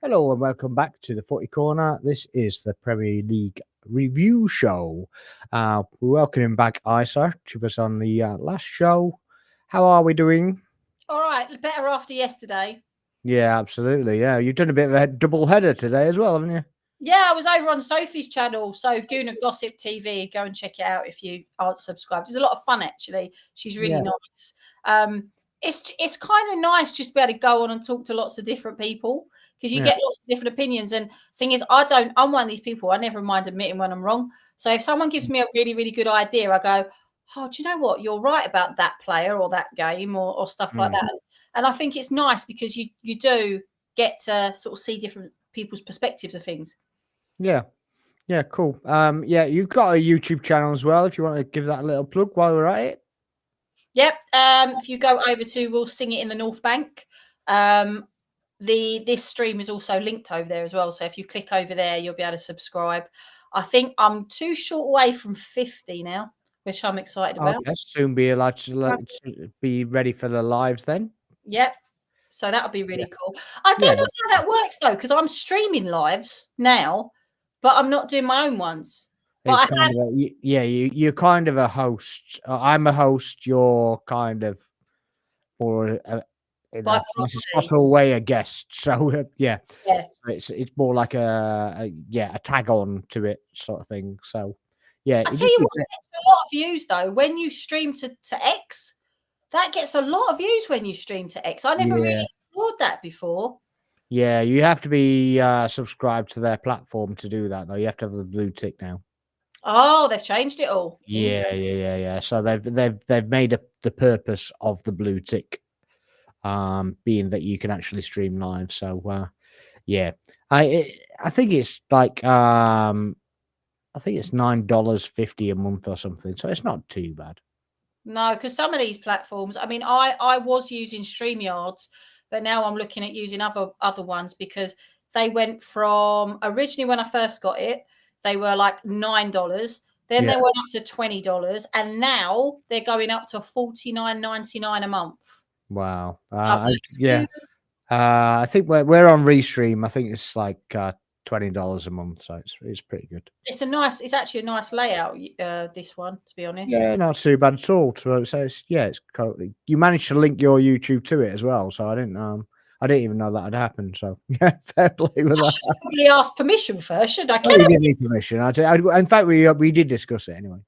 Hello and welcome back to the Footy Corner. This is the Premier League review show. We're welcoming back Isa. She was on the last show. How are we doing? All right, better after yesterday. Yeah, absolutely. Yeah, you've done a bit of a double header today as well, haven't you? Yeah, I was over on Sophie's channel, so Guna Gossip TV. Go and check it out if you aren't subscribed. It's a lot of fun, actually. She's really nice. It's kind of nice just to be able to go on and talk to lots of different people because you get lots of different opinions. And thing is, I'm one of these people. I never mind admitting when I'm wrong. So if someone gives me a really, really good idea, I go, "Oh, do you know what? You're right about that player or that game or stuff like that." And I think it's nice because you do get to sort of see different people's perspectives of things. Yeah. Yeah, cool. Yeah, you've got a YouTube channel as well if you want to give that a little plug while we're at it. Yep. If you go over to We'll Sing It in the North Bank, this stream is also linked over there as well. So if you click over there, you'll be able to subscribe. I think I'm too short away from 50 now, which I'm excited about. Okay, soon be allowed to be ready for the lives then. Yep. So that'll be really cool. I don't know how that works though, because I'm streaming lives now, but I'm not doing my own ones. It's kind of you're kind of a host. I'm a host. You're kind of, or in a possible way, a guest. So yeah, it's more like a tag on to it sort of thing. So yeah, I tell you what, it gets a lot of views though when you stream to X. That gets a lot of views when you stream to X. I never really explored that before. Yeah, you have to be subscribed to their platform to do that, though. You have to have the blue tick now. Oh, they've changed it all. Yeah. So they've made the purpose of the blue tick, being that you can actually stream live. So yeah, I think it's like I think it's $9.50 a month or something. So it's not too bad. No, because some of these platforms, I mean, I was using StreamYards, but now I'm looking at using other ones because they went from originally when I first got it, they were like $9. Then they went up to $20, and now they're going up to $49.99 a month. Wow. Yeah. I think we're on Restream. I think it's like $20 a month, so it's pretty good. It's actually a nice layout. This one, to be honest. Yeah, not too bad at all. So it's totally. You managed to link your YouTube to it as well, so I didn't even know that had happened. So yeah, fair play with that. I should probably ask permission first, should I? You didn't need permission. In fact, we did discuss it anyway.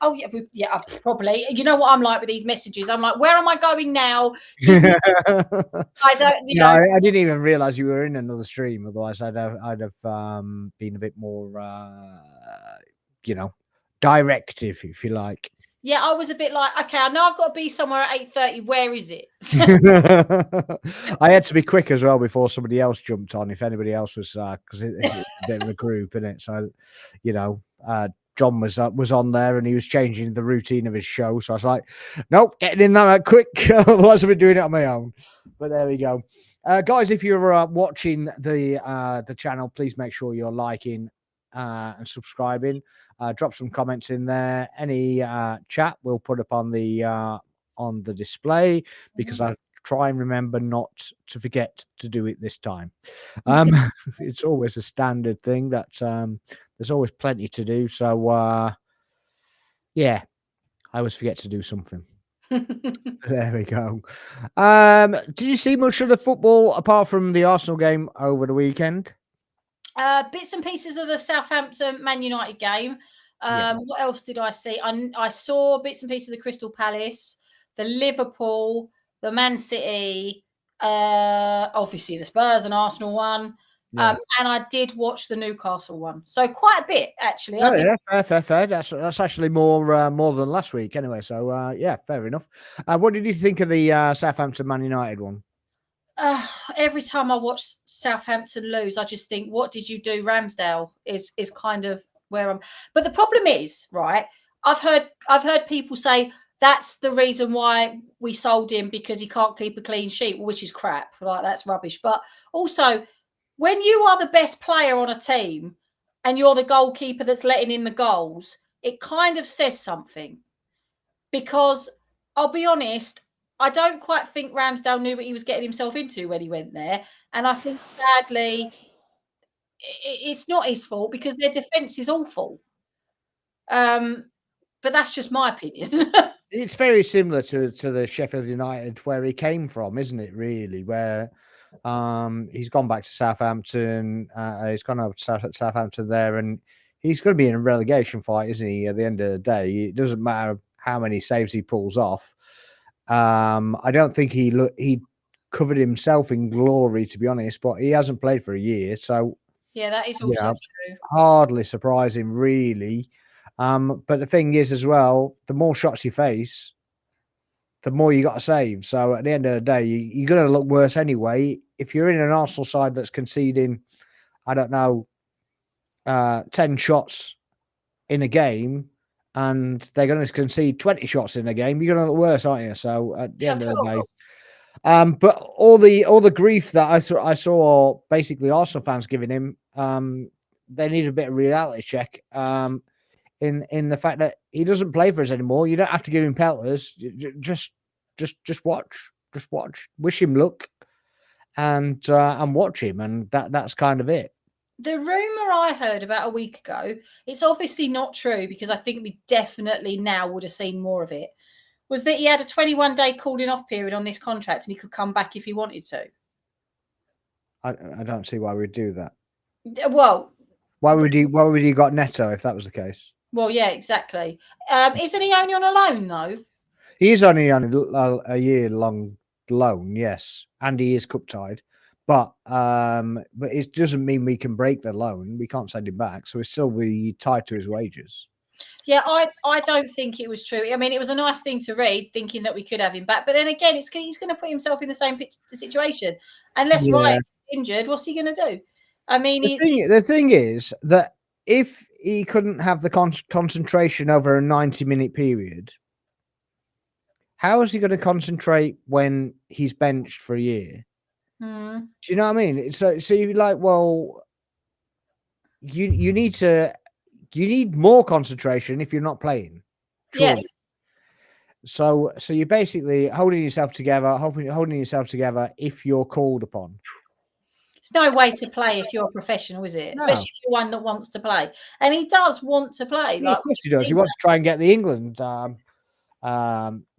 Oh yeah, probably. You know what I'm like with these messages. I'm like, where am I going now? I don't. You know, I didn't even realize you were in another stream. Otherwise, I'd have been a bit more, directive, if you like. Yeah, I was a bit like, okay, I know I've got to be somewhere at 8:30. Where is it? I had to be quick as well before somebody else jumped on. If anybody else was, because it's a bit of a group, isn't it? So, John was on there and he was changing the routine of his show. So I was like, nope, getting in that quick. Otherwise, I'll be doing it on my own. But there we go. Guys, if you're watching the channel, please make sure you're liking and subscribing. Drop some comments in there. Any chat we'll put up on the display because I try and remember not to forget to do it this time. It's always a standard thing that there's always plenty to do. So yeah, I always forget to do something. There we go. Did you see much of the football apart from the Arsenal game over the weekend? Bits and pieces of the Southampton Man United game. What else did I see? I saw bits and pieces of the Crystal Palace, the Liverpool, the Man City, obviously the Spurs and Arsenal one. And I did watch the Newcastle one. So quite a bit, actually. Fair. That's actually more than last week anyway. So yeah, fair enough. What did you think of the Southampton Man United one? Every time I watch Southampton lose, I just think, what did you do? Ramsdale is kind of where I'm. But the problem is, right, I've heard people say that's the reason why we sold him because he can't keep a clean sheet, which is crap. Like, that's rubbish. But also, when you are the best player on a team and you're the goalkeeper that's letting in the goals, it kind of says something. Because I'll be honest, I don't quite think Ramsdale knew what he was getting himself into when he went there. And I think, sadly, it's not his fault because their defence is awful. But that's just my opinion. It's very similar to the Sheffield United where he came from, isn't it? Really, where he's gone back to Southampton. He's gone over to Southampton there, and he's going to be in a relegation fight, isn't he? At the end of the day, it doesn't matter how many saves he pulls off. I don't think he covered himself in glory, to be honest, but he hasn't played for a year, so yeah, that is also true. hardly surprising, really. But the thing is, as well, the more shots you face, the more you got to save. So at the end of the day, you're going to look worse anyway. If you're in an Arsenal side that's conceding, I don't know, 10 shots in a game, and they're going to concede 20 shots in a game, you're going to look worse, aren't you? So at the end of the day, but all the grief that I saw basically Arsenal fans giving him, they need a bit of reality check. In the fact that he doesn't play for us anymore. You don't have to give him pelters. Just watch. Wish him luck, and watch him, and that's kind of it. The rumour I heard about a week ago, it's obviously not true because I think we definitely now would have seen more of it, was that he had a 21-day cooling off period on this contract and he could come back if he wanted to. I don't see why we'd do that. Well, why would he got Neto if that was the case? Well, yeah, exactly. Isn't he only on a loan though? He is only on a year-long loan, yes, and he is cup tied. But it doesn't mean we can break the loan. We can't send him back, so he'll still be tied to his wages. Yeah, I don't think it was true. I mean, it was a nice thing to read, thinking that we could have him back. But then again, he's going to put himself in the same situation. Unless Wright is injured, what's he going to do? I mean, the thing is that if he couldn't have the concentration over a 90-minute period, how is he going to concentrate when he's benched for a year? Do you know what I mean? So you're like, well, you need more concentration if you're not playing. Truly. Yeah. So you're basically holding yourself together if you're called upon. It's no way to play if you're a professional, is it? No. Especially if you're one that wants to play. And he does want to play. Yeah, of course he does. He wants to try and get the England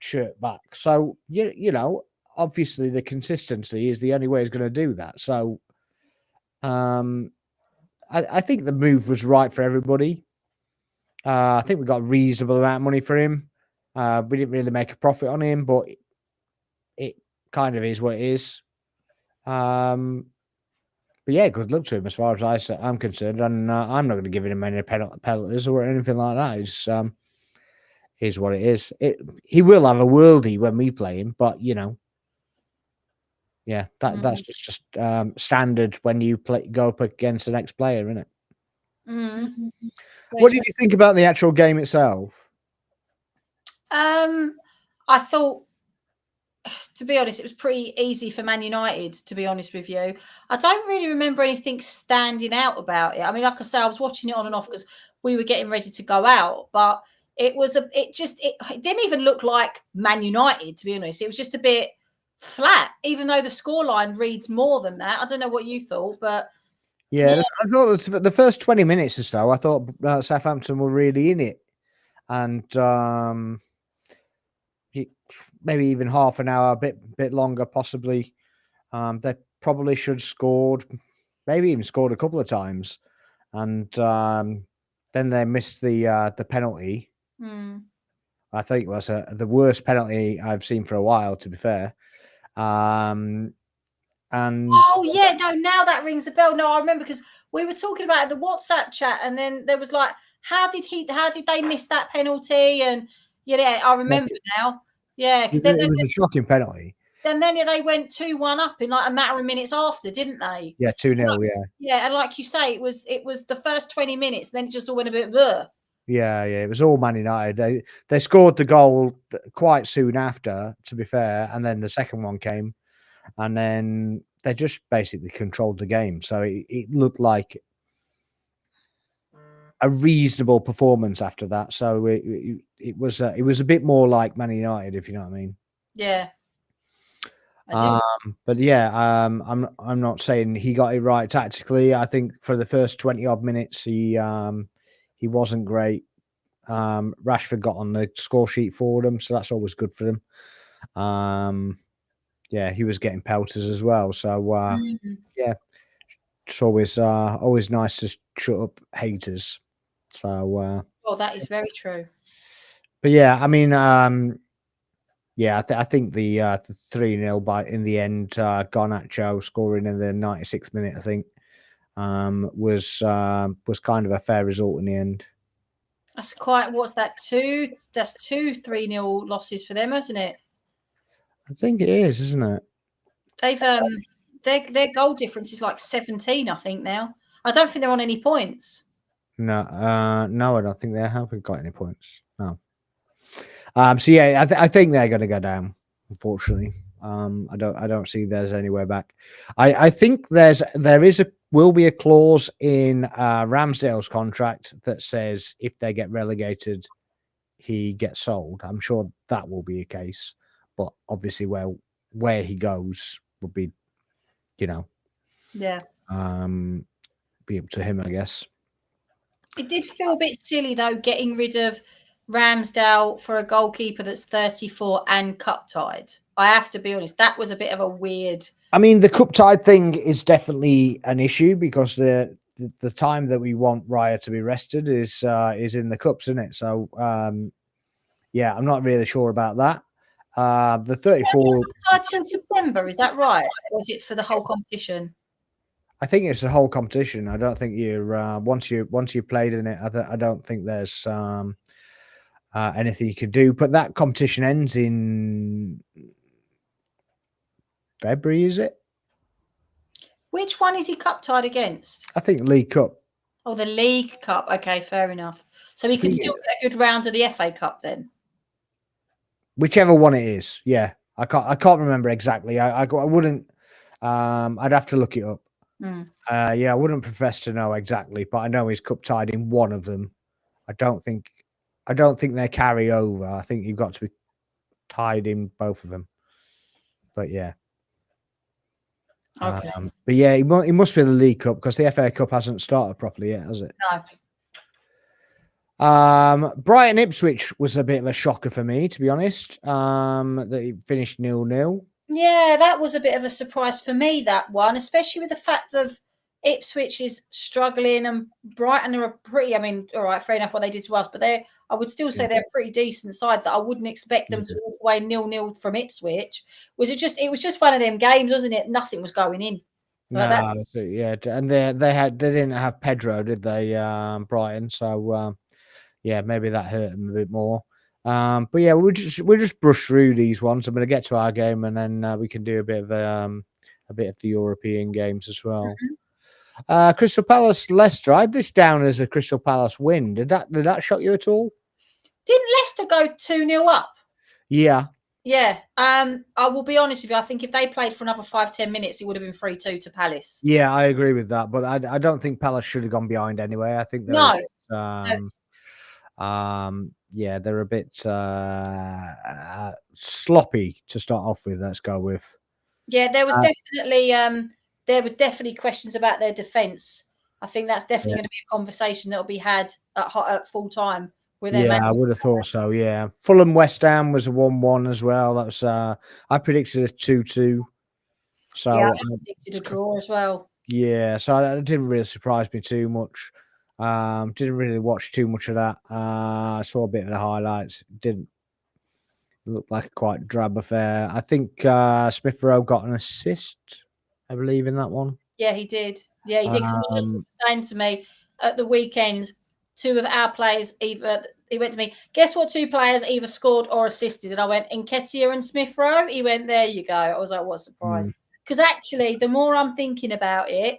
shirt back. So, you know, obviously the consistency is the only way he's going to do that. So I think the move was right for everybody. I think we got a reasonable amount of money for him. We didn't really make a profit on him, but it kind of is what it is. But yeah, good luck to him as far as I'm concerned, and I'm not going to give him any penalties or anything like that. It's is what it is. He will have a worldie when we play him, but you know, yeah, that's just standard when you go up against the next player, isn't it? What did you think about the actual game itself? I thought, to be honest, it was pretty easy for Man United, to be honest with you. I don't really remember anything standing out about it. I mean, like I say, I was watching it on and off because we were getting ready to go out, but it didn't even look like Man United, to be honest. It was just a bit flat, even though the scoreline reads more than that. I don't know what you thought, but yeah. I thought the first 20 minutes or so, I thought Southampton were really in it, and maybe even half an hour, a bit longer, possibly. They probably should have scored, maybe even scored a couple of times, and then they missed the penalty. I think it was the worst penalty I've seen for a while, to be fair. And oh yeah, no, now that rings a bell. No, I remember because we were talking about it in the WhatsApp chat, and then there was like, how did they miss that penalty? And yeah, I remember now. Yeah, because it was a shocking penalty. And then they went 2-1 up in like a matter of minutes after, didn't they? Yeah, 2-0. Yeah. Yeah, and like you say, it was the first 20 minutes, then it just all went a bit blur. Yeah, it was all Man United. They scored the goal quite soon after, to be fair, and then the second one came, and then they just basically controlled the game. So it looked like a reasonable performance after that. So it was a bit more like Man United, if you know what I mean. Yeah. But yeah, I'm not saying he got it right tactically. I think for the first 20 odd minutes, he wasn't great. Rashford got on the score sheet for them, so that's always good for them. Yeah, he was getting pelters as well. So yeah, it's always nice to shut up haters. So well, that is very true. but yeah, I mean, yeah, I think the 3-0 by in the end, Garnacho scoring in the 96th minute, I think, was kind of a fair result in the end. That's quite. What's that? That's 3-0 losses for them, isn't it? I think it is, isn't it? They've their goal difference is like 17, I think now. I don't think they're on any points. No, no, I don't think they haven't got any points. No. So yeah, I think they're going to go down. Unfortunately, I don't see there's anywhere back. I think will be a clause in Ramsdale's contract that says if they get relegated, he gets sold. I'm sure that will be a case, but obviously where he goes would be, Yeah, be up to him, I guess. it did feel a bit silly though, getting rid of Ramsdale for a goalkeeper that's 34 and cup tied. I have to be honest, that was a bit of a weird. I mean, the cup tied thing is definitely an issue because the time that we want Raya to be rested is in the cups, isn't it? So yeah, I'm not really sure about that. The 34 tied till September, is that right? Or is it for the whole competition? I think it's the whole competition. I don't think you're once you've played in it. I don't think there's anything you can do. But that competition ends in February, is it? Which one is he cup tied against? I think League Cup. Oh, the League Cup. Okay, fair enough. So he can still get a good round of the FA Cup then. Whichever one it is, yeah. I can't remember exactly. I wouldn't. I'd have to look it up. Yeah, I wouldn't profess to know exactly, but I know he's cup tied in one of them. I don't think they carry over. I think you've got to be tied in both of them. But yeah. Okay. But yeah, it must be the League Cup because the FA Cup hasn't started properly yet, has it? No. Brighton Ipswich was a bit of a shocker for me, to be honest. That it finished 0-0. Yeah, that was a bit of a surprise for me, that one, especially with the fact of Ipswich is struggling and Brighton are all right, fair enough what they did to us, but I would still say they're a pretty decent side that I wouldn't expect them to walk away 0-0 from Ipswich. It was just one of them games, wasn't it? Nothing was going in. No, yeah, and they didn't have Pedro, did they, Brighton? So yeah, maybe that hurt them a bit more. But yeah, we'll just brush through these ones. I'm going to get to our game, and then we can do a bit of the European games as well. Crystal Palace Leicester. I had this down as a Crystal Palace win. Did that shock you at all? Didn't Leicester go 2-0 up? Yeah. Yeah. I will be honest with you. I think if they played for another 5-10 minutes, it would have been 3-2 to Palace. Yeah, I agree with that. But I don't think Palace should have gone behind anyway. I think they're yeah, they're a bit sloppy to start off with. Let's go with. Yeah, there was definitely questions about their defence. I think that's definitely going to be a conversation that will be had at full time with them. Yeah, I would have thought so. Yeah, Fulham West Ham was a 1-1 as well. That was I predicted a 2-2. So yeah, I predicted a draw as well. Yeah, so it didn't really surprise me too much. Didn't really watch too much of that. I saw a bit of the highlights. Didn't look like a quite drab affair. I think Smith Rowe got an assist, I believe, in that one. Yeah, he did. Yeah, he did. Because my husband was saying to me at the weekend, two of our players he went to me, guess what 2 players either scored or assisted? And I went, Nketiah and Smith Rowe. He went, there you go. I was like, what a surprise. Because actually, the more I'm thinking about it,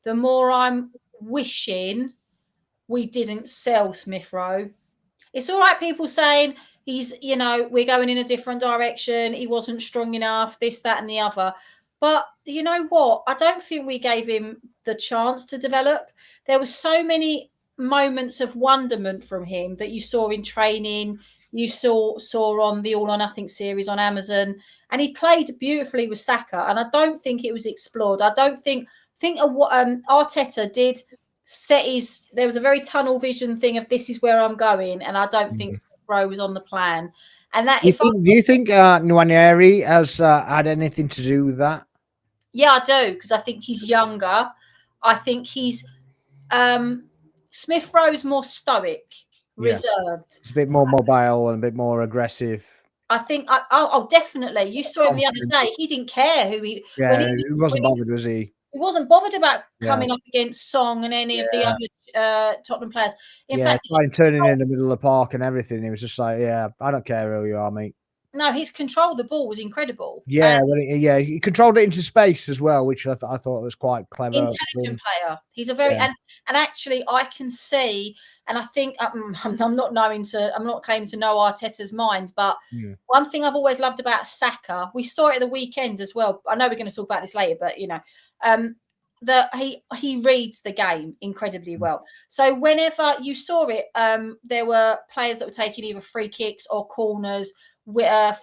the more I'm wishing we didn't sell Smith Rowe. It's all right, people saying he's, we're going in a different direction. He wasn't strong enough, this, that, and the other. But you know what? I don't think we gave him the chance to develop. There were so many moments of wonderment from him that you saw in training. you saw on the All or Nothing series on Amazon, and he played beautifully with Saka. And I don't think it was explored. I don't think what Arteta did set his. There was a very tunnel vision thing of this is where I'm going, and I don't think Smith Rowe was on the plan. And that Do you think Nwaneri has had anything to do with that? Yeah, I do, because I think he's younger. I think he's Smith Rowe's more stoic, reserved. It's a bit more mobile and a bit more aggressive. I think, definitely. You saw him the other day. He didn't care who he. Yeah, he wasn't bothered, was he? He wasn't bothered about coming up against Song and any of the other Tottenham players. In fact, turning in the middle of the park and everything. He was just like, "Yeah, I don't care who you are, mate." No, his control of the ball was incredible. Yeah, he controlled it into space as well, which I thought was quite clever. Intelligent player. He's a very and actually I can see, and I think I'm not claiming to know Arteta's mind, but one thing I've always loved about Saka, we saw it at the weekend as well. I know we're going to talk about this later, but that he reads the game incredibly well. So whenever you saw it, there were players that were taking either free kicks or corners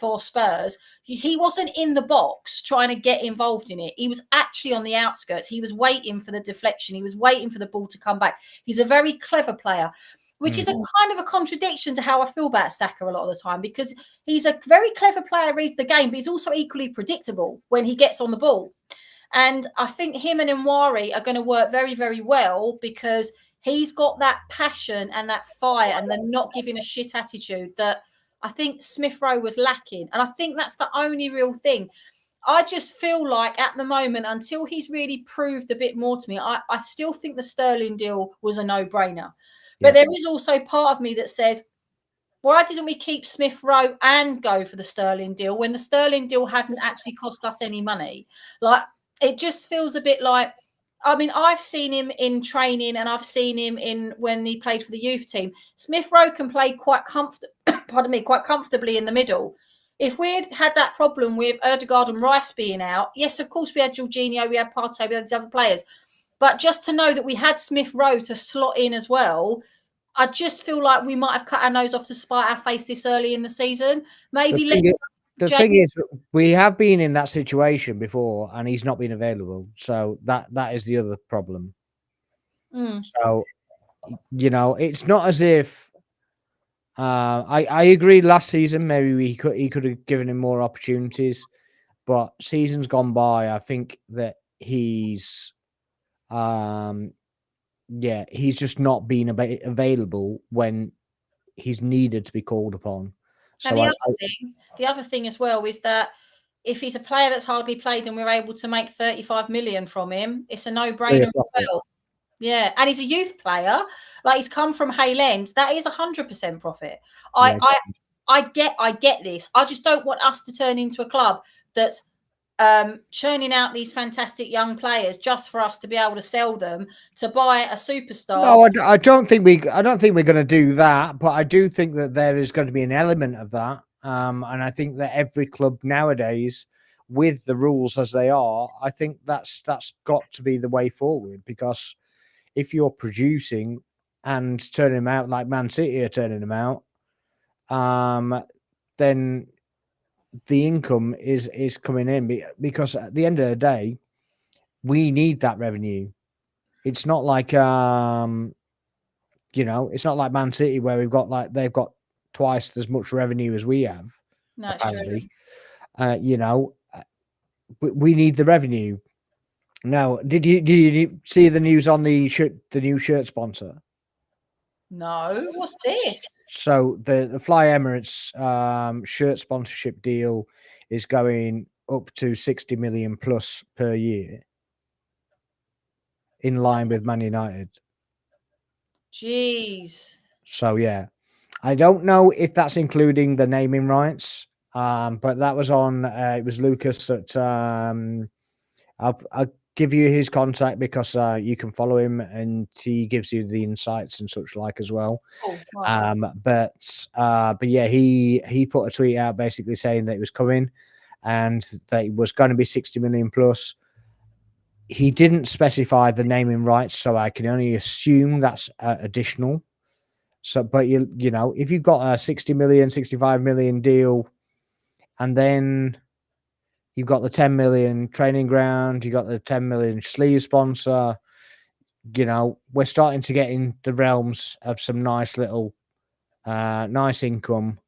for Spurs. He wasn't in the box trying to get involved in it. He was actually on the outskirts. He was waiting for the deflection. He was waiting for the ball to come back. He's a very clever player, which is a kind of a contradiction to how I feel about Saka a lot of the time, because he's a very clever player, reads the game, but he's also equally predictable when he gets on the ball. And I think him and Nwari are going to work very, very well, because he's got that passion and that fire and the not giving a shit attitude that I think Smith Rowe was lacking. And I think that's the only real thing. I just feel like at the moment, until he's really proved a bit more to me, I still think the Sterling deal was a no-brainer. But there is also part of me that says, why didn't we keep Smith Rowe and go for the Sterling deal when the Sterling deal hadn't actually cost us any money? Like, it just feels a bit like, I mean, I've seen him in training and I've seen him when he played for the youth team. Smith Rowe can play quite comfortably in the middle. If we had that problem with Ødegaard and Rice being out, yes, of course we had Jorginho, we had Partey, we had these other players. But just to know that we had Smith Rowe to slot in as well, I just feel like we might have cut our nose off to spite our face this early in the season. Maybe the thing is, we have been in that situation before, and he's not been available. So that is the other problem. So, it's not as if I agree. Last season, maybe he could have given him more opportunities, but seasons gone by, I think that he's just not been available when he's needed to be called upon. So and the other thing as well is that if he's a player that's hardly played and we're able to make 35 million from him, it's a no-brainer as well. Yeah, and he's a youth player. Like, he's come from Hale End. That is 100% profit. I get this. I just don't want us to turn into a club that's churning out these fantastic young players just for us to be able to sell them to buy a superstar. No, I don't think we're going to do that, but I do think that there is going to be an element of that. And I think that every club nowadays, with the rules as they are, I think that's got to be the way forward, because if you're producing and turning them out like Man City are turning them out, then the income is coming in, because at the end of the day, we need that revenue. It's not like it's not like Man City where they've got twice as much revenue as we have. No, apparently. We need the revenue. Now, did you see the news on the new shirt sponsor? No, what's this? So the Fly Emirates shirt sponsorship deal is going up to 60 million plus per year, in line with Man United. Jeez. So yeah, I don't know if that's including the naming rights, but that was on. It was Lucas that I'll give you his contact, because you can follow him and he gives you the insights and such like as well. Oh, wow. But yeah, he put a tweet out basically saying that it was coming and that it was going to be 60 million plus. He didn't specify the naming rights, so I can only assume that's additional. So, but you know, if you've got a 60 million, 65 million deal, and then you've got the 10 million training ground, you got the 10 million sleeve sponsor, you know, we're starting to get in the realms of some nice little, nice income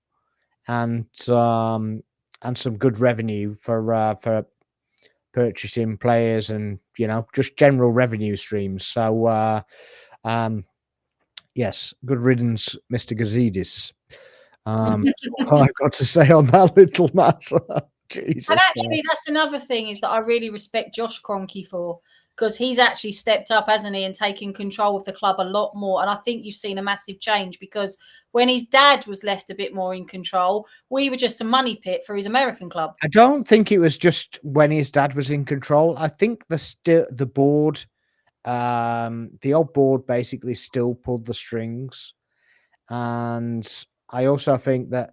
and some good revenue for purchasing players and, you know, just general revenue streams. So, yes, good riddance, Mr. Gazidis. That's all I've got to say on that little matter. Jesus. And actually, that's another thing is that I really respect Josh Kroenke for, because he's actually stepped up, hasn't he, and taken control of the club a lot more. And I think you've seen a massive change, because when his dad was left a bit more in control, we were just a money pit for his American club. I don't think it was just when his dad was in control. I think the board, the old board basically still pulled the strings. And I also think that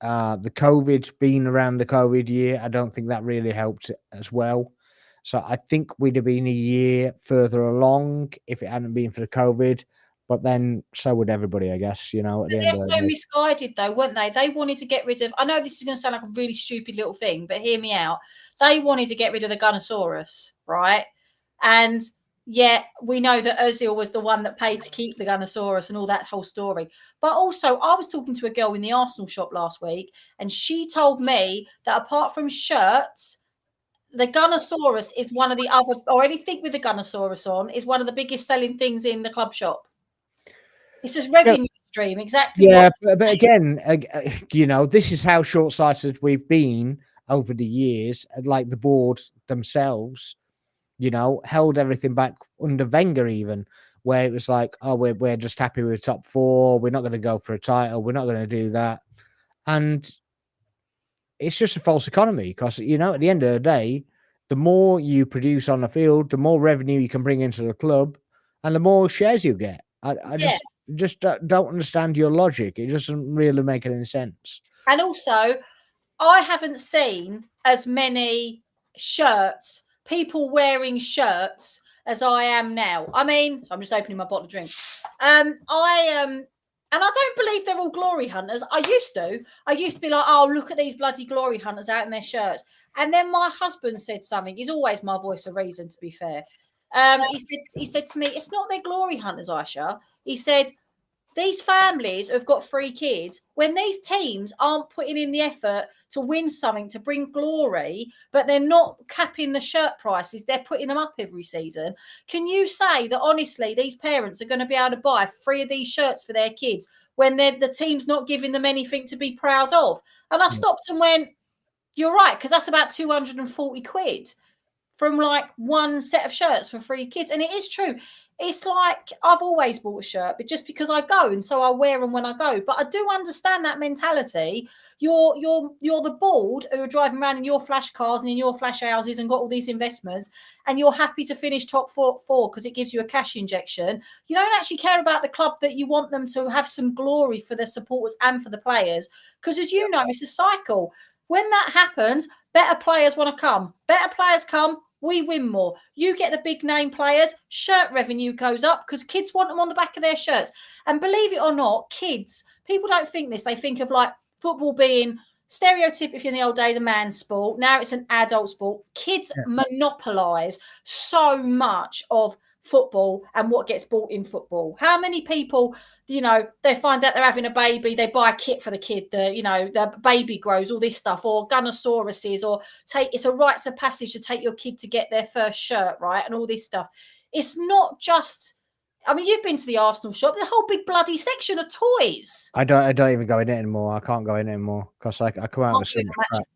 the COVID, being around the COVID year, I don't think that really helped as well. So I think we'd have been a year further along if it hadn't been for the COVID. But then so would everybody, I guess, you know, at the end of the They're so day. misguided, though, weren't they? They wanted to get rid of, I know this is going to sound like a really stupid little thing, but hear me out. They wanted to get rid of the Gunnosaurus, right? And yeah, we know that Ozil was the one that paid to keep the Gunnosaurus and all that whole story. But also, I was talking to a girl in the Arsenal shop last week, and she told me that apart from shirts, the Gunnosaurus is one of the other, or anything with the Gunnosaurus on, is one of the biggest selling things in the club shop. It's just revenue stream, exactly. Yeah, but again, you know, this is how short-sighted we've been over the years. Like the board themselves, you know, held everything back under Wenger, even where it was like, oh, we're just happy with top four. We're not going to go for a title. We're not going to do that, and it's just a false economy because, you know, at the end of the day, the more you produce on the field, the more revenue you can bring into the club, and the more shares you get. I just don't understand your logic. It doesn't really make any sense. And also, I haven't seen as many shirts, people wearing shirts, as I am now. I mean, so I'm just opening my bottle of drink. And I don't believe they're all glory hunters. I used to be like, oh, look at these bloody glory hunters out in their shirts. And then my husband said something. He's always my voice of reason, to be fair. He said to me, it's not their glory hunters, Aisha. He said, these families who've got 3 kids, when these teams aren't putting in the effort to win something, to bring glory, but they're not capping the shirt prices, they're putting them up every season. Can you say that honestly these parents are going to be able to buy 3 of these shirts for their kids when the team's not giving them anything to be proud of? And I stopped and went, you're right, because that's about 240 quid from like one set of shirts for 3 kids. And it is true. It's like I've always bought a shirt, but just because I go, and so I wear them when I go. But I do understand that mentality. You're the board who are driving around in your flash cars and in your flash houses and got all these investments, and you're happy to finish top four because it gives you a cash injection. You don't actually care about the club, that you want them to have some glory for their supporters and for the players. Because as you know, it's a cycle. When that happens, better players want to come. Better players come, we win more. You get the big name players, shirt revenue goes up because kids want them on the back of their shirts. And believe it or not, kids, people don't think this. They think of like football being stereotypically in the old days a man's sport. Now it's an adult sport. Kids monopolize so much of football and what gets bought in football. How many people, you know, they find out they're having a baby, they buy a kit for the kid, the baby grows, all this stuff, or Gunnosauruses, or it's a rites of passage to take your kid to get their first shirt, right? And all this stuff. It's not just, I mean, you've been to the Arsenal shop, there's a whole big bloody section of toys. I don't even go in it anymore. I can't go in it anymore because I come out with so much crap.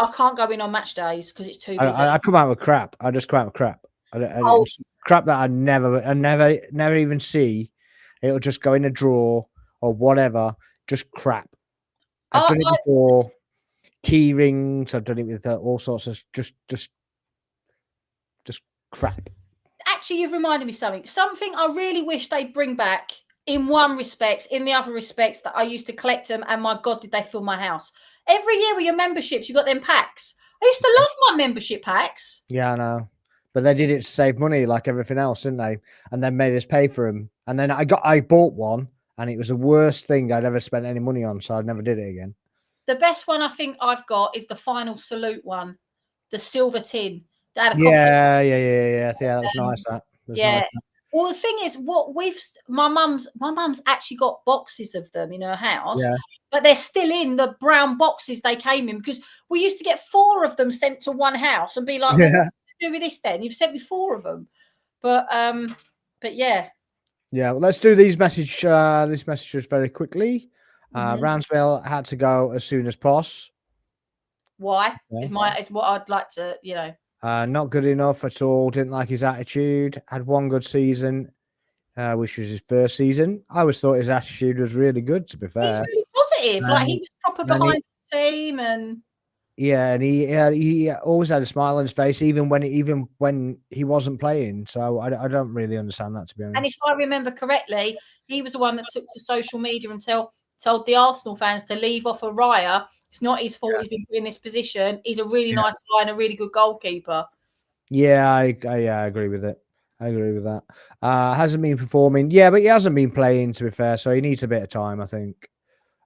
I can't go in on match days because it's too busy. I come out with crap. I just come out with crap. Crap that I never even see. It'll just go in a drawer or whatever. Just crap. I've done it before. Key rings. I've done it with all sorts of just crap. Actually, you've reminded me something I really wish they'd bring back. In one respect, in the other respects, that I used to collect them, and my God, did they fill my house every year with your memberships? You got them packs. I used to love my membership packs. Yeah, I know. But they did it to save money like everything else, didn't they? And then made us pay for them. And then I bought one and it was the worst thing I'd ever spent any money on, so I never did it again. The best one I think I've got is the Final Salute one, the silver tin. They had a copy. Yeah. That was nice. That was Yeah. nice. Well, the thing is, what my mum's actually got boxes of them in her house, Yeah. but they're still in the brown boxes they came in, because we used to get 4 of them sent to one house and be like, well, what do you do with this then? You've sent me 4 of them. But yeah. Yeah, well, let's do these messages very quickly. Ramsdale had to go as soon as possible. Why? Okay. Is what I'd like to, not good enough at all. Didn't like his attitude. Had one good season, which was his first season. I always thought his attitude was really good, to be fair. He's really positive. Like, he was proper behind the team, and yeah, and he always had a smile on his face, even when he wasn't playing. So I don't really understand that, to be honest. And if I remember correctly, he was the one that took to social media and told the Arsenal fans to leave off Raya. It's not his fault he's been put in this position. He's a really nice guy and a really good goalkeeper. Yeah, I agree with it. I agree with that. Hasn't been performing. Yeah, but he hasn't been playing, to be fair. So he needs a bit of time, I think.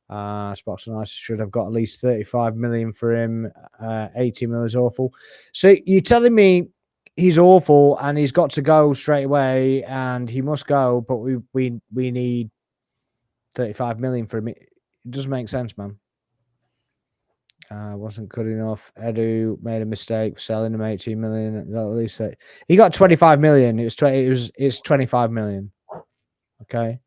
Spots and Ice should have got at least 35 million for him. 80 million is awful. So you're telling me he's awful and he's got to go straight away and he must go, but we need 35 million for him. It doesn't make sense, man. Wasn't good enough. Edu made a mistake selling him 18 million. At least he got 25 million. It's 25 million. Okay.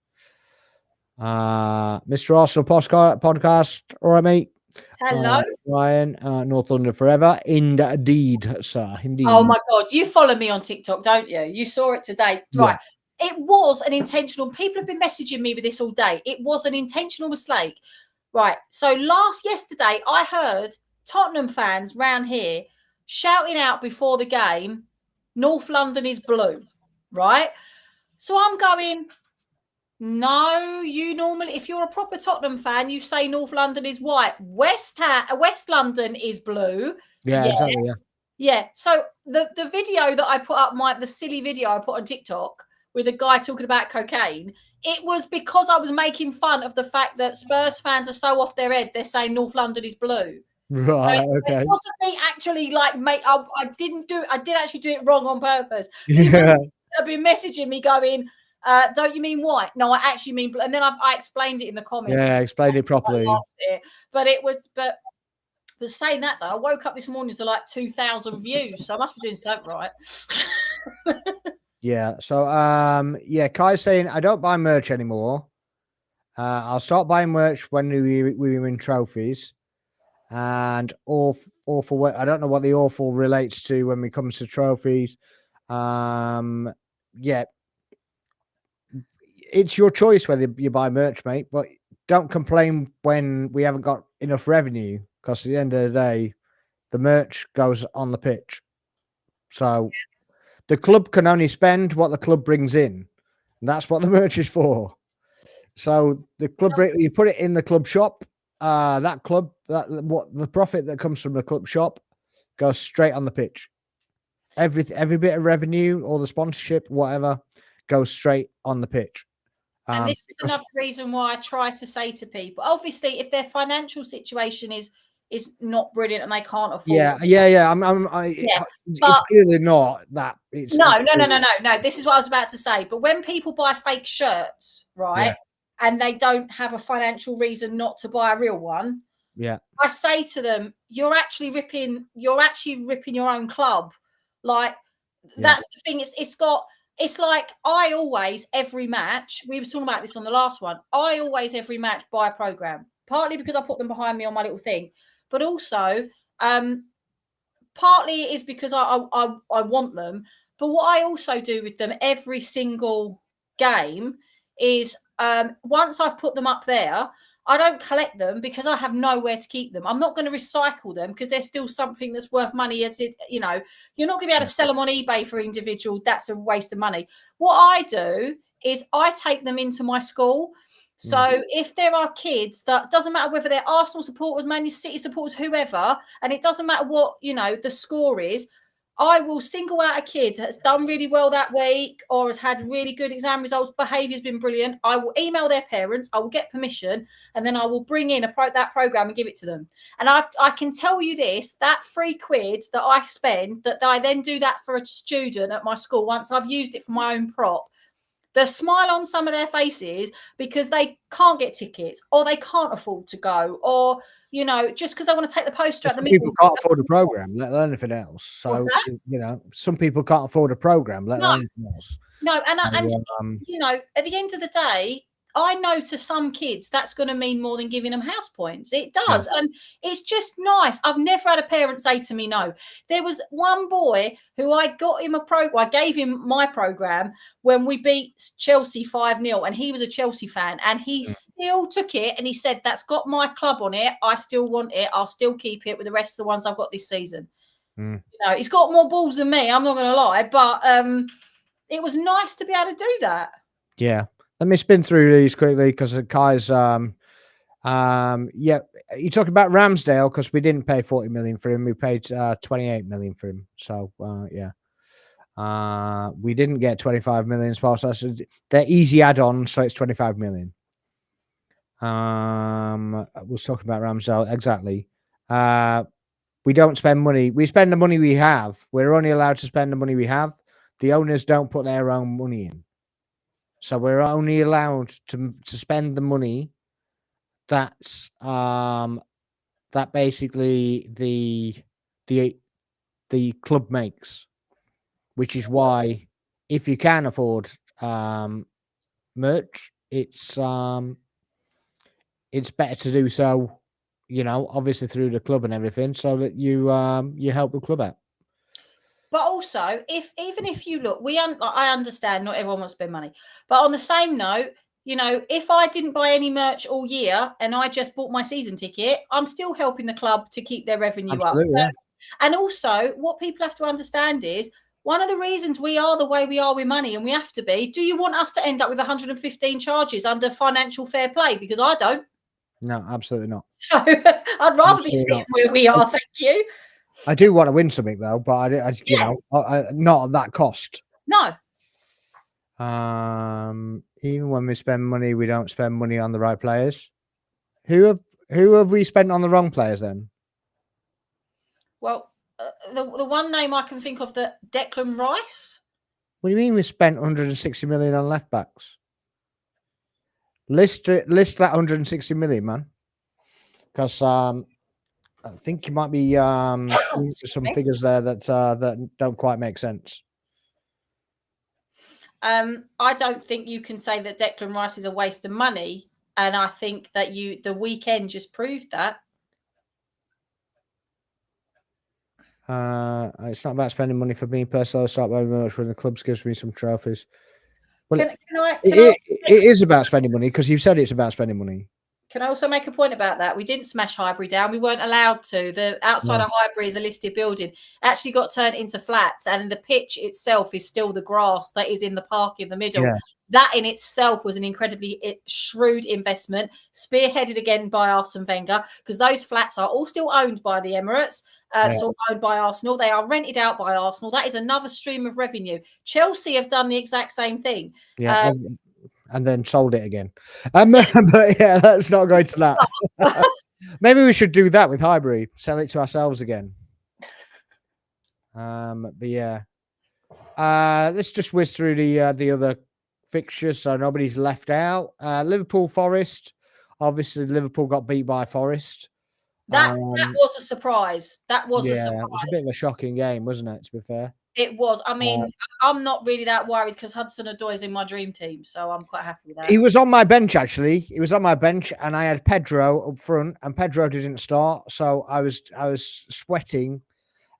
Mr. Arsenal podcast. All right, mate. Hello, Ryan. North London forever. Indeed, sir. Indeed. Oh my God, you follow me on TikTok, don't you? You saw it today, right? Yeah. It was an intentional. People have been messaging me with this all day. It was an intentional mistake. Right. So yesterday, I heard Tottenham fans round here shouting out before the game, North London is blue. Right. So I'm going, no, you normally, if you're a proper Tottenham fan, you say North London is white. West London is blue. Yeah, exactly. Yeah. So the video that I put up, the silly video I put on TikTok with a guy talking about cocaine, it was because I was making fun of the fact that Spurs fans are so off their head. They're saying North London is blue. Right. So okay. It wasn't me actually I did actually do it wrong on purpose. People have been messaging me going, don't you mean white? No, I actually mean blue. And then I explained it in the comments. Yeah, explained it properly. But saying that though, I woke up this morning to like 2,000 views, so I must be doing something right. Yeah. So Kai's saying I don't buy merch anymore. I'll start buying merch when we win trophies. And awful. I don't know what the awful relates to when it comes to trophies. Yeah. It's your choice whether you buy merch, mate, but don't complain when we haven't got enough revenue, because at the end of the day, the merch goes on the pitch. So the club can only spend what the club brings in. And that's what the merch is for. So the club, you put it in the club shop, what the profit that comes from the club shop goes straight on the pitch. Every bit of revenue or the sponsorship, whatever, goes straight on the pitch. And this is another reason why I try to say to people, obviously, if their financial situation is not brilliant and they can't afford. Yeah. It's clearly not that. No. This is what I was about to say. But when people buy fake shirts, right, and they don't have a financial reason not to buy a real one, I say to them, you're actually ripping your own club. Like, that's the thing. It's like I always, every match, we were talking about this on the last one, I always, every match, buy a programme. Partly because I put them behind me on my little thing, but also partly it is because I want them. But what I also do with them every single game is once I've put them up there, I don't collect them because I have nowhere to keep them. I'm not going to recycle them because they're still something that's worth money. You're not going to be able to sell them on eBay for individual. That's a waste of money. What I do is I take them into my school. So if there are kids that, doesn't matter whether they're Arsenal supporters, Man City supporters, whoever, and it doesn't matter what, the score is, I will single out a kid that's done really well that week or has had really good exam results, behaviour's been brilliant. I will email their parents, I will get permission, and then I will bring in that program and give it to them. And I can tell you this, that £3 that I spend, that I then do that for a student at my school once I've used it for my own prop, the smile on some of their faces because they can't get tickets or they can't afford to go, or, you know, just because I want to take the poster out the middle. People can't afford a program, let alone anything else. So, What's that? you know, some people can't afford a program, let alone anything else. No, and you know, at the end of the day, I know to some kids that's going to mean more than giving them house points. It does. Yeah. And it's just nice. I've never had a parent say to me no. There was one boy who I got him I gave him my program when we beat Chelsea 5-0, and he was a Chelsea fan, and he still took it and he said, that's got my club on it. I still want it. I'll still keep it with the rest of the ones I've got this season. You know, he's got more balls than me, I'm not going to lie, but it was nice to be able to do that. Yeah. Let me spin through these quickly because Kai's yeah, you're talking about Ramsdale because we didn't pay 40 million for him. We paid 28 million for him. So yeah. We didn't get 25 million sponsors. So they're easy add-on, so it's 25 million. We'll talk about Ramsdale exactly. We don't spend money. We spend the money we have. We're only allowed to spend the money we have. The owners don't put their own money in. So we're only allowed to spend the money that's that basically the club makes, which is why if you can afford merch, it's better to do so, you know, obviously through the club and everything, so that you help the club out. But also, even if you look, I understand not everyone wants to spend money, but on the same note, you know, if I didn't buy any merch all year and I just bought my season ticket, I'm still helping the club to keep their revenue up. So, yeah. And also, what people have to understand is one of the reasons we are the way we are with money, and we have to be. Do you want us to end up with 115 charges under financial fair play? Because I don't. No, absolutely not. So I'd rather be sitting where we are. Thank you. I do want to win something though, but I you know, not at that cost. No. Even when we spend money, we don't spend money on the right players. Who have we spent on the wrong players then? Well, the one name I can think of, that Declan Rice. What do you mean we spent 160 million on left backs? List that 160 million, man. Because I think you might be some figures there that don't quite make sense. I don't think you can say that Declan Rice is a waste of money, and I think that the weekend just proved that. It's not about spending money for me personally. I start very much when the clubs gives me some trophies. Well, it is about spending money because you've said it's about spending money. Can I also make a point about that? We didn't smash Highbury down. We weren't allowed to. The outside of Highbury is a listed building. It actually got turned into flats, and the pitch itself is still the grass that is in the park in the middle. Yeah. That in itself was an incredibly shrewd investment, spearheaded again by Arsene Wenger, because those flats are all still owned by the Emirates, still owned by Arsenal. They are rented out by Arsenal. That is another stream of revenue. Chelsea have done the exact same thing. Yeah. And then sold it again. But yeah, let's not go into that. Maybe we should do that with Highbury. Sell it to ourselves again. But yeah. Let's just whiz through the other fixtures so nobody's left out. Liverpool Forest. Obviously, Liverpool got beat by Forest. That was a surprise. That was a surprise. It was a bit of a shocking game, wasn't it, to be fair? It was. I mean, I'm not really that worried because Hudson-Odoi is in my dream team, so I'm quite happy with that. He was on my bench, actually. He was on my bench, and I had Pedro up front, and Pedro didn't start, so I was sweating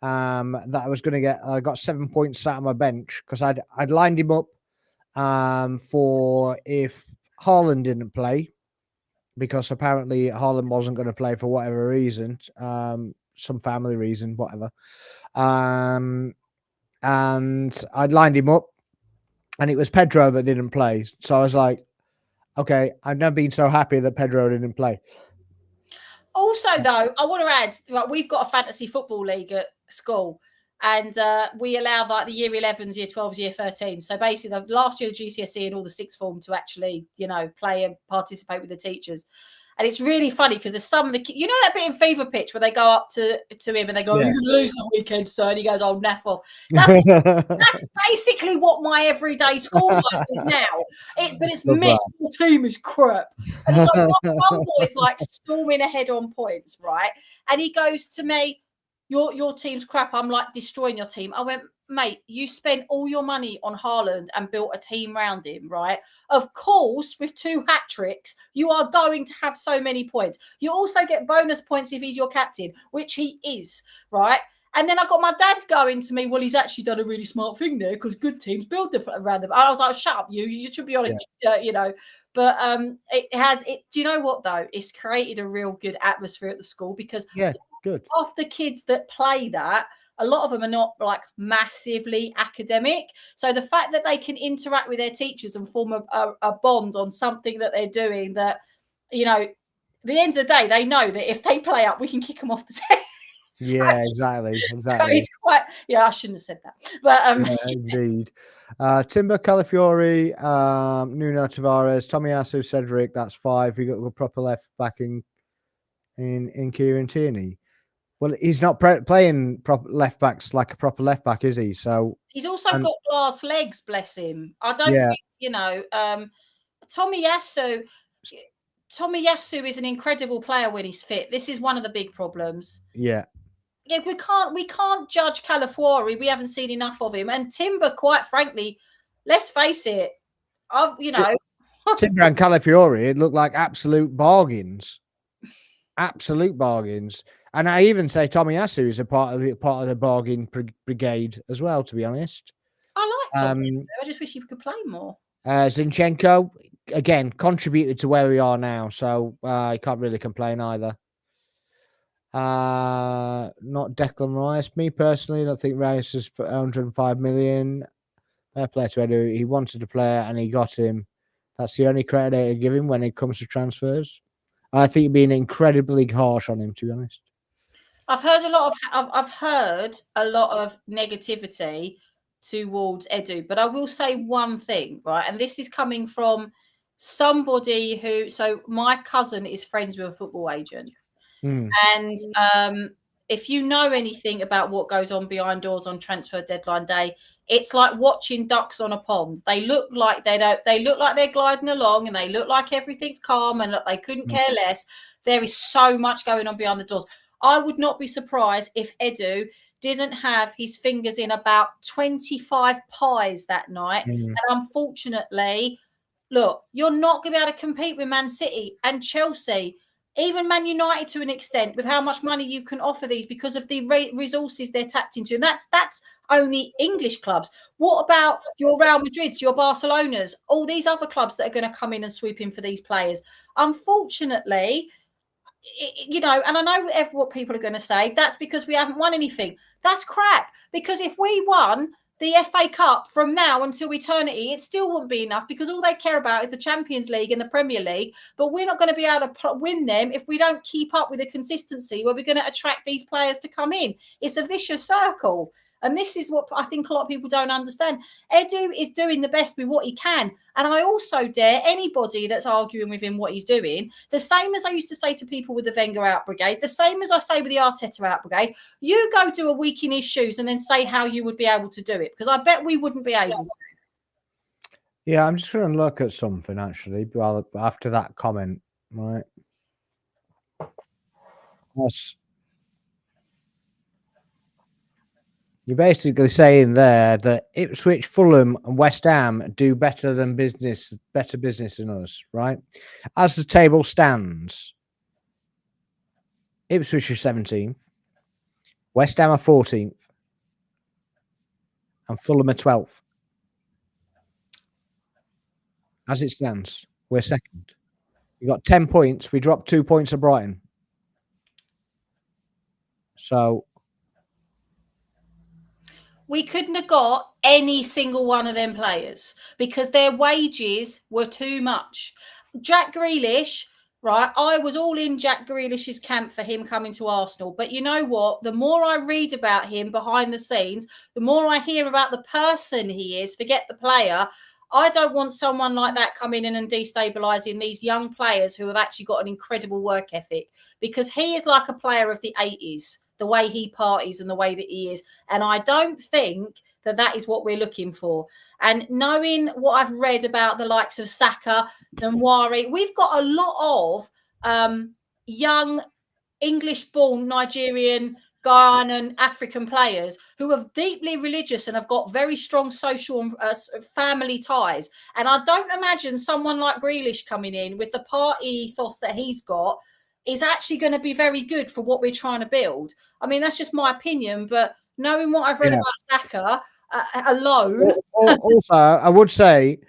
that I was going to get. I got 7 points sat on my bench because I'd lined him up for if Haaland didn't play, because apparently Haaland wasn't going to play for whatever reason, some family reason, whatever. And I'd lined him up, and it was Pedro that didn't play. So I was like, okay, I've never been so happy that Pedro didn't play. Also, though, I want to add, we've got a fantasy football league at school. and we allow like the year 11s, year 12s, year 13s. So basically, the last year of GCSE and all the sixth form to actually, play and participate with the teachers. And it's really funny because there's some of the, that bit in Fever Pitch where they go up to him and they go, "You're going to lose the weekend, sir." And he goes, "Oh, naff off." That's basically what my everyday school life is now. But it's missed. Your team is crap. And it's like one boy's like storming ahead on points, right? And he goes to me, your team's crap. I'm like destroying your team. I went, "Mate, you spent all your money on Haaland and built a team around him, right? Of course, with 2 hat tricks, you are going to have so many points. You also get bonus points if he's your captain, which he is, right?" And then I got my dad going to me, "Well, he's actually done a really smart thing there because good teams build around them." I was like, "Shut up, you should be on it, But do you know what though? It's created a real good atmosphere at the school because good. Half the kids that play that, a lot of them are not like massively academic. So the fact that they can interact with their teachers and form a bond on something that they're doing that, at the end of the day, they know that if they play up, we can kick them off the test. Yeah, exactly. So it's quite, I shouldn't have said that. But indeed. Timber, Calafiori, Nuno Tavares, Tomiyasu, Cedric, that's 5. We got a proper left back in Kieran Tierney. Well, he's not playing left backs like a proper left back, is he? So he's also got glass legs, bless him. I don't think, Tomiyasu is an incredible player when he's fit. This is one of the big problems. Yeah, we can't judge Calafiori. We haven't seen enough of him. And Timber, quite frankly, let's face it, Timber and Calafiori, it looked like absolute bargains. Absolute bargains. And I even say Tomiyasu is a part of the bargain brigade as well, to be honest. I like Tomiyasu. I just wish he could play more. Zinchenko, again, contributed to where we are now, so you can't really complain either. Not Declan Rice. Me personally, I don't think Rice is for 105 million. Fair play to Edu. He wanted a player and he got him. That's the only credit I give him when it comes to transfers. I think you're being incredibly harsh on him, to be honest. I've heard a lot of negativity towards Edu, but I will say one thing, right? And this is coming from somebody who. So my cousin is friends with a football agent, and if you know anything about what goes on behind doors on transfer deadline day, it's like watching ducks on a pond. They look like they're gliding along, and they look like everything's calm, and they couldn't care less. There is so much going on behind the doors. I would not be surprised if Edu didn't have his fingers in about 25 pies that night. And unfortunately, look, you're not going to be able to compete with Man City and Chelsea, even Man United to an extent, with how much money you can offer these because of the resources they're tapped into. And that's only English clubs. What about your Real Madrids, your Barcelonas, all these other clubs that are going to come in and sweep in for these players? Unfortunately, and I know what people are going to say, that's because we haven't won anything. That's crap. Because if we won the FA Cup from now until eternity, it still wouldn't be enough because all they care about is the Champions League and the Premier League. But we're not going to be able to win them if we don't keep up with the consistency where we're going to attract these players to come in. It's a vicious circle. And this is what I think a lot of people don't understand. Edu is doing the best with what he can. And I also dare anybody that's arguing with him what he's doing, the same as I used to say to people with the Wenger out brigade, the same as I say with the Arteta out brigade, you go do a week in his shoes and then say how you would be able to do it. Because I bet we wouldn't be able to. Yeah, I'm just going to look at something, actually, after that comment, right? Yes. You're basically saying there that Ipswich, Fulham, and West Ham do better business than us, right? As the table stands, Ipswich are 17th, West Ham are 14th, and Fulham are 12th. As it stands, we're second. We got 10 points. We dropped 2 points of Brighton. So we couldn't have got any single one of them players because their wages were too much. Jack Grealish, right? I was all in Jack Grealish's camp for him coming to Arsenal. But you know what? The more I read about him behind the scenes, the more I hear about the person he is, forget the player. I don't want someone like that coming in and destabilising these young players who have actually got an incredible work ethic, because he is like a player of the 80s, the way he parties and the way that he is. And I don't think that that is what we're looking for. And knowing what I've read about the likes of Saka and Wari, we've got a lot of young English-born Nigerian, Ghanaian, African players who are deeply religious and have got very strong social and family ties. And I don't imagine someone like Grealish coming in with the party ethos that he's got is actually going to be very good for what we're trying to build. I mean, that's just my opinion, but knowing what I've read about Saka alone. Also, I would say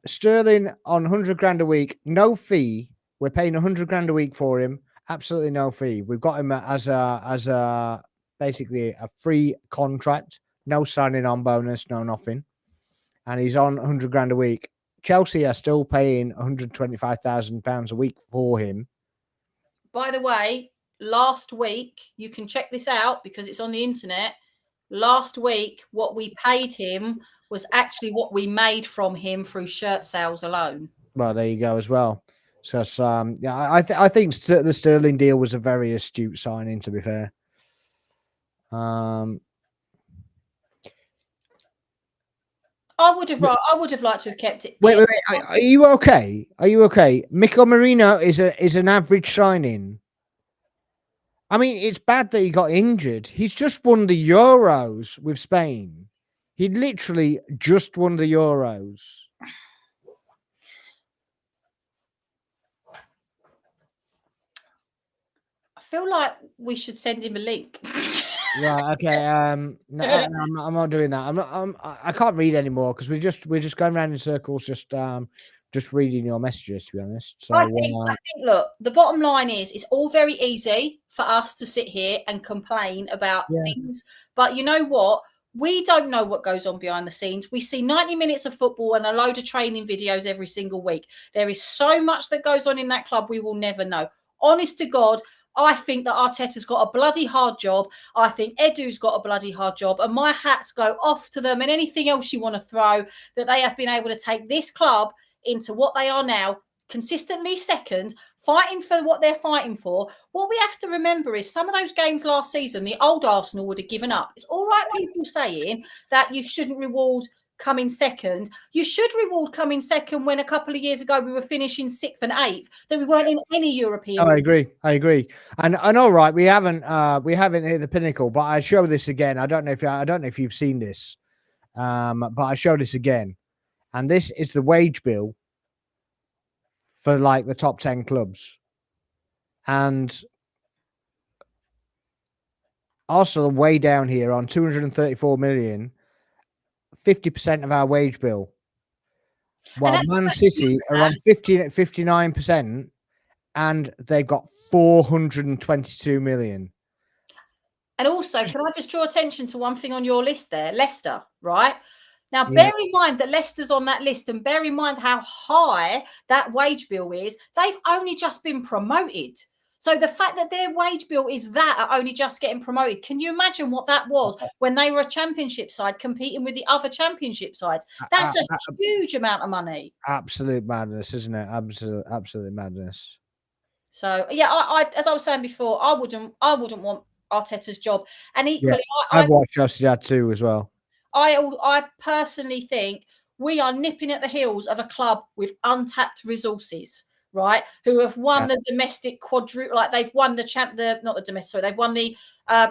Sterling on 100 grand a week, no fee. We're paying 100 grand a week for him. Absolutely no fee. We've got him as a basically a free contract, no signing on bonus, no nothing, and he's on 100 grand a week. Chelsea are still paying 125,000 pounds a week for him. By the way, last week, you can check this out because it's on the internet. Last week, what we paid him was actually what we made from him through shirt sales alone. Well, there you go as well. So, yeah, I think the Sterling deal was a very astute signing, to be fair. I would have liked to have kept it. Wait. Are you okay? Are you okay? Mikel Merino is an average signing. I mean, it's bad that he got injured. He's just won the Euros with Spain. He literally just won the Euros. I feel like we should send him a link. Right. Okay. No, I'm not doing that. I can't read anymore because we're just going around in circles, just reading your messages. To be honest, so I think look, the bottom line is it's all very easy for us to sit here and complain about things, but you know what? We don't know what goes on behind the scenes. We see 90 minutes of football and a load of training videos every single week. There is so much that goes on in that club we will never know. Honest to God, I think that Arteta's got a bloody hard job. I think Edu's got a bloody hard job. And my hats go off to them, and anything else you want to throw, that they have been able to take this club into what they are now, consistently second, fighting for what they're fighting for. What we have to remember is some of those games last season, the old Arsenal would have given up. It's all right people saying that you shouldn't reward coming second. You should reward coming second when a couple of years ago we were finishing 6th and 8th, that we weren't in any European. Oh, I agree. And all right, we haven't hit the pinnacle, but I show this again. I don't know if you've seen this, but I show this again, and this is the wage bill for like the top 10 clubs, and also way down here on 234 million. 50% of our wage bill, while Man City are on 59%, and they've got 422 million. And also, can I just draw attention to one thing on your list there? Leicester, right? Now, bear in mind that Leicester's on that list, and bear in mind how high that wage bill is. They've only just been promoted. So the fact that their wage bill is that are only just getting promoted, can you imagine what that was when they were a championship side competing with the other championship sides? That's a huge amount of money. Absolute madness, isn't it? Absolute madness. So yeah, I as I was saying before, I wouldn't want Arteta's job. And equally, I've watched Sociedad too as well. I personally think we are nipping at the heels of a club with untapped resources, right? Who have won the domestic quadruple, like they've won they've won the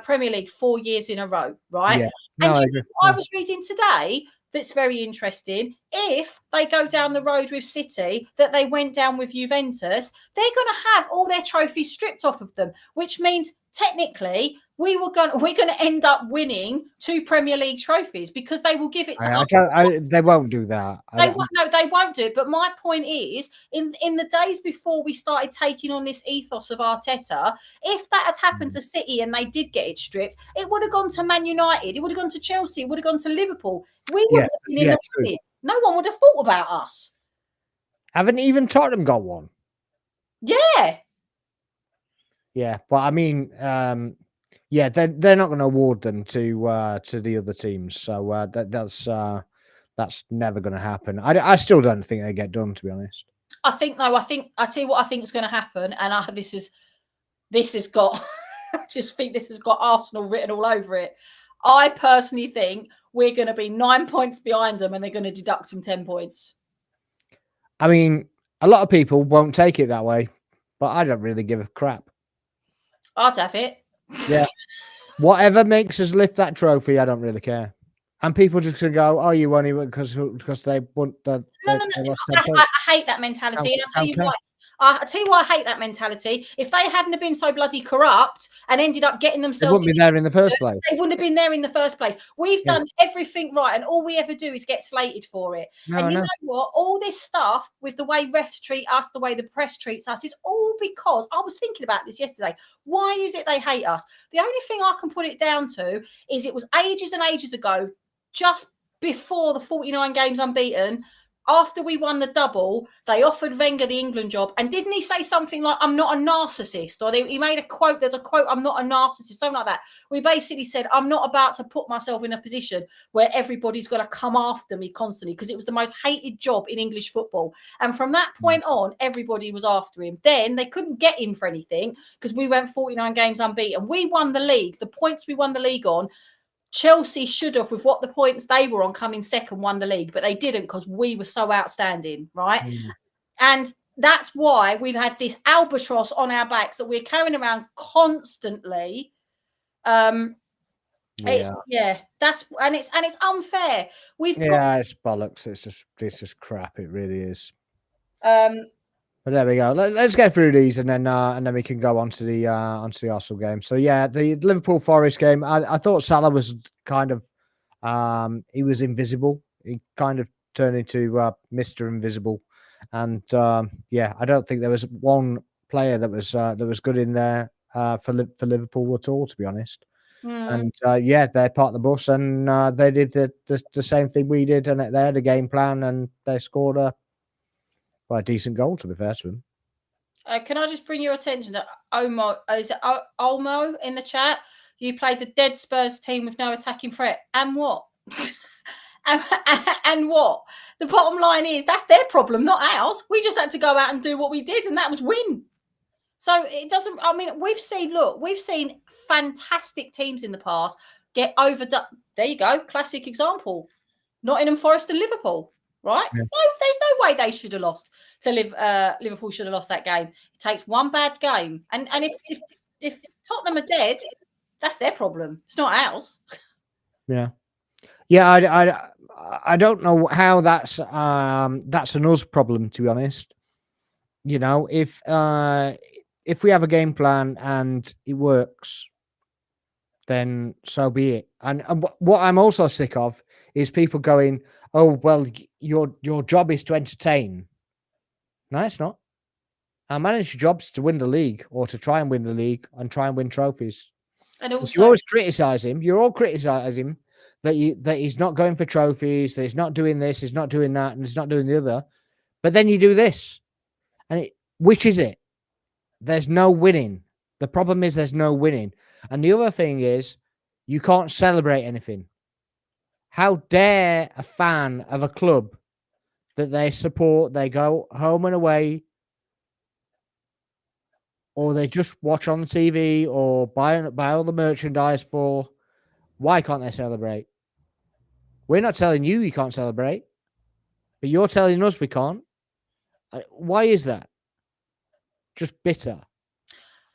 Premier League 4 years in a row, right? Yeah. No, and I was reading today that's very interesting. If they go down the road with City that they went down with Juventus, they're going to have all their trophies stripped off of them, which means technically we're going to end up winning 2 Premier League trophies because they will give it to us. They won't do that. They won't do it. But my point is, in the days before we started taking on this ethos of Arteta, if that had happened to City and they did get it stripped, it would have gone to Man United, it would have gone to Chelsea, it would have gone to Liverpool. We would have been in the winning. No one would have thought about us. Haven't even Tottenham got one? Yeah. Yeah, but I mean, yeah, they're not going to award them to the other teams, so that's never going to happen. I still don't think they get done, to be honest. I think I tell you what I think is going to happen, and this has got I just think this has got Arsenal written all over it. I personally think we're going to be 9 points behind them, and they're going to deduct them 10 points. I mean, a lot of people won't take it that way, but I don't really give a crap. I'd have it. Yeah. Whatever makes us lift that trophy, I don't really care. And people just gonna go, "Oh, you won it because they want the No. they lost 10 points." I hate that mentality, and I'll tell you Okay. why. I'll tell you why I hate that mentality. If they hadn't have been so bloody corrupt and ended up getting They themselves, wouldn't be there in the first place. they wouldn't have been there in the first place. We've Yeah. done everything right, and all we ever do is get slated for it. No, And I you know. know what? All this stuff with the way refs treat us, the way the press treats us, is all because I was thinking about this yesterday. Why is it they hate us? The only thing I can put it down to is it was ages and ages ago, just before the 49 games unbeaten. After we won the double, they offered Wenger the England job. And didn't he say something like, I'm not a narcissist? Or he made a quote, there's a quote, I'm not a narcissist, something like that. We basically said, I'm not about to put myself in a position where everybody's got to come after me constantly, because it was the most hated job in English football. And from that point on, everybody was after him. Then they couldn't get him for anything because we went 49 games unbeaten. We won the league. The points we won the league on, Chelsea should have, with what the points they were on coming second, won the league, but they didn't because we were so outstanding, right? And that's why we've had this albatross on our backs that we're carrying around constantly. It's unfair. It's bollocks. It's just crap. It really is. But there we go. Let's get through these, and then we can go on to the Arsenal game. So yeah, the Liverpool Forest game. I thought Salah was kind of he was invisible. He kind of turned into Mr. Invisible, and yeah, I don't think there was one player that was good in there for Liverpool at all, to be honest. And yeah, they're part of the bus, and they did the same thing we did, and they had a game plan, and they scored a decent goal, to be fair to them. Can I just bring your attention to Omo? Is it Olmo in the chat? You played the dead Spurs team with no attacking threat, and what? and what? The bottom line is that's their problem, not ours. We just had to go out and do what we did, and that was win. So it doesn't. I mean, we've seen fantastic teams in the past get overdone. There you go, classic example. Nottingham Forest and Liverpool. Right? Yeah. No, there's no way they should have lost. Liverpool should have lost that game. It takes one bad game, and if Tottenham are dead, that's their problem. It's not ours. Yeah. I don't know how that's an us problem, to be honest. You know, if we have a game plan and it works, then so be it. And what I'm also sick of is people going, "Oh, well, your job is to entertain." No, it's not. Our manager's job is to win the league, or to try and win the league and try and win trophies. And also, you always criticize him. You're all criticizing him that he's not going for trophies, that he's not doing this, he's not doing that, and he's not doing the other. But then you do this, and which is it? There's no winning. The problem is there's no winning. And the other thing is you can't celebrate anything. How dare a fan of a club that they support, they go home and away, or they just watch on the TV or buy all the merchandise for, why can't they celebrate? We're not telling you can't celebrate, but you're telling us we can't. Why is that? Just bitter.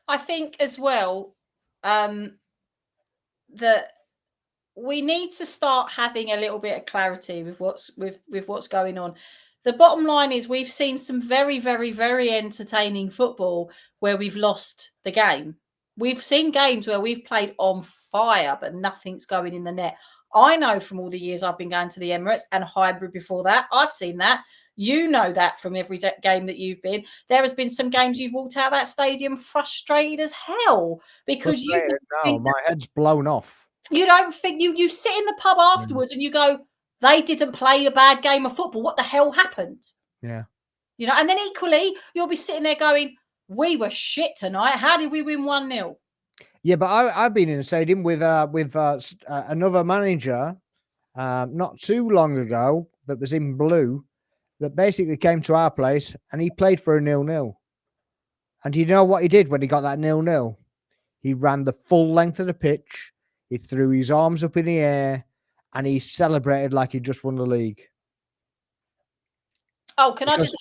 I think as well that we need to start having a little bit of clarity with what's going on. The bottom line is we've seen some very, very, very entertaining football where we've lost the game. We've seen games where we've played on fire, but nothing's going in the net. I know from all the years I've been going to the Emirates and Highbury before that, I've seen that. You know that from every game that you've been. There has been some games you've walked out of that stadium frustrated as hell because my head's blown off. You don't think you sit in the pub afterwards and you go, they didn't play a bad game of football. What the hell happened? Yeah. You know, and then equally, you'll be sitting there going, We were shit tonight. How did we win 1-0? Yeah, but I've been in the stadium with another manager not too long ago that was in blue that basically came to our place and he played for a 0-0. And you know what he did when he got that 0-0? He ran the full length of the pitch. He threw his arms up in the air and he celebrated like he just won the league. Oh, can I just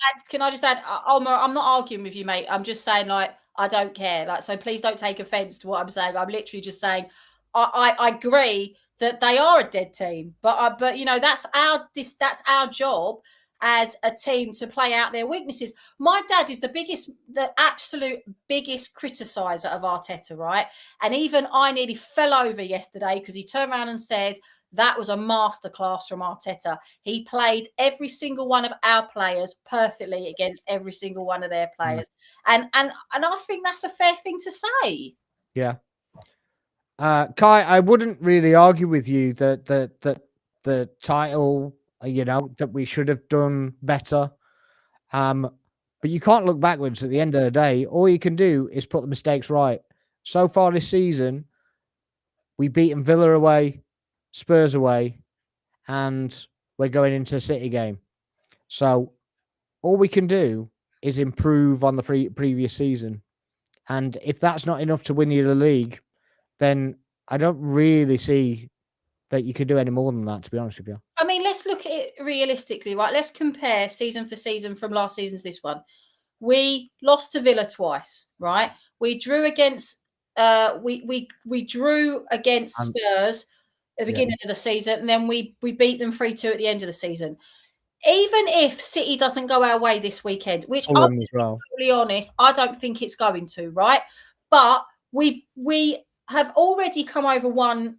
add, Omar, I'm not arguing with you, mate. I'm just saying, like, I don't care. Like, so please don't take offense to what I'm saying. I'm literally just saying, I agree that they are a dead team, but you know, that's our job as a team to play out their weaknesses. My dad is the absolute biggest criticizer of Arteta, right? And even I nearly fell over yesterday because he turned around and said, that was a masterclass from Arteta. He played every single one of our players perfectly against every single one of their players. And I think that's a fair thing to say. Yeah. Kai, I wouldn't really argue with you that the title, you know, that we should have done better. But you can't look backwards at the end of the day. All you can do is put the mistakes right. So far this season, we've beaten Villa away, Spurs away, and we're going into a City game. So all we can do is improve on the previous season. And if that's not enough to win you the league, then I don't really see that you could do any more than that, to be honest with you. I mean, let's look at it realistically, right? Let's compare season for season from last season to this one. We lost to Villa twice, right? We drew against we drew against Spurs at the beginning of the season, and then we beat them 3-2 at the end of the season. Even if City doesn't go our way this weekend, which I'm totally honest, I don't think it's going to, right? But we have already come over one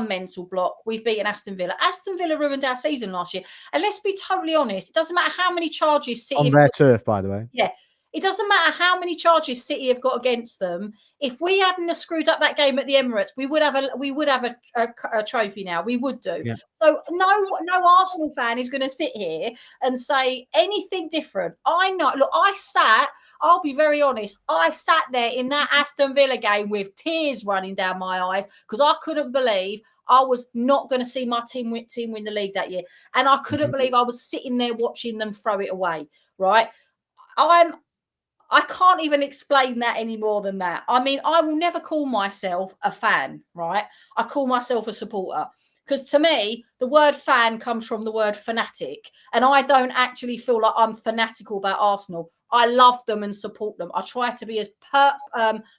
mental block. We've beaten Aston Villa. Aston Villa ruined our season last year. And let's be totally honest, it doesn't matter how many charges City on their turf, by the way. Yeah. It doesn't matter how many charges City have got against them. If we hadn't have screwed up that game at the Emirates, we would have a trophy now. We would do. Yeah. So no Arsenal fan is going to sit here and say anything different. I know. Look, I'll be very honest. I sat there in that Aston Villa game with tears running down my eyes because I couldn't believe I was not going to see my team win the league that year, and I couldn't believe I was sitting there watching them throw it away. Right? I can't even explain that any more than that. I mean, I will never call myself a fan, right? I call myself a supporter because to me, the word fan comes from the word fanatic. And I don't actually feel like I'm fanatical about Arsenal. I love them and support them. I try to be as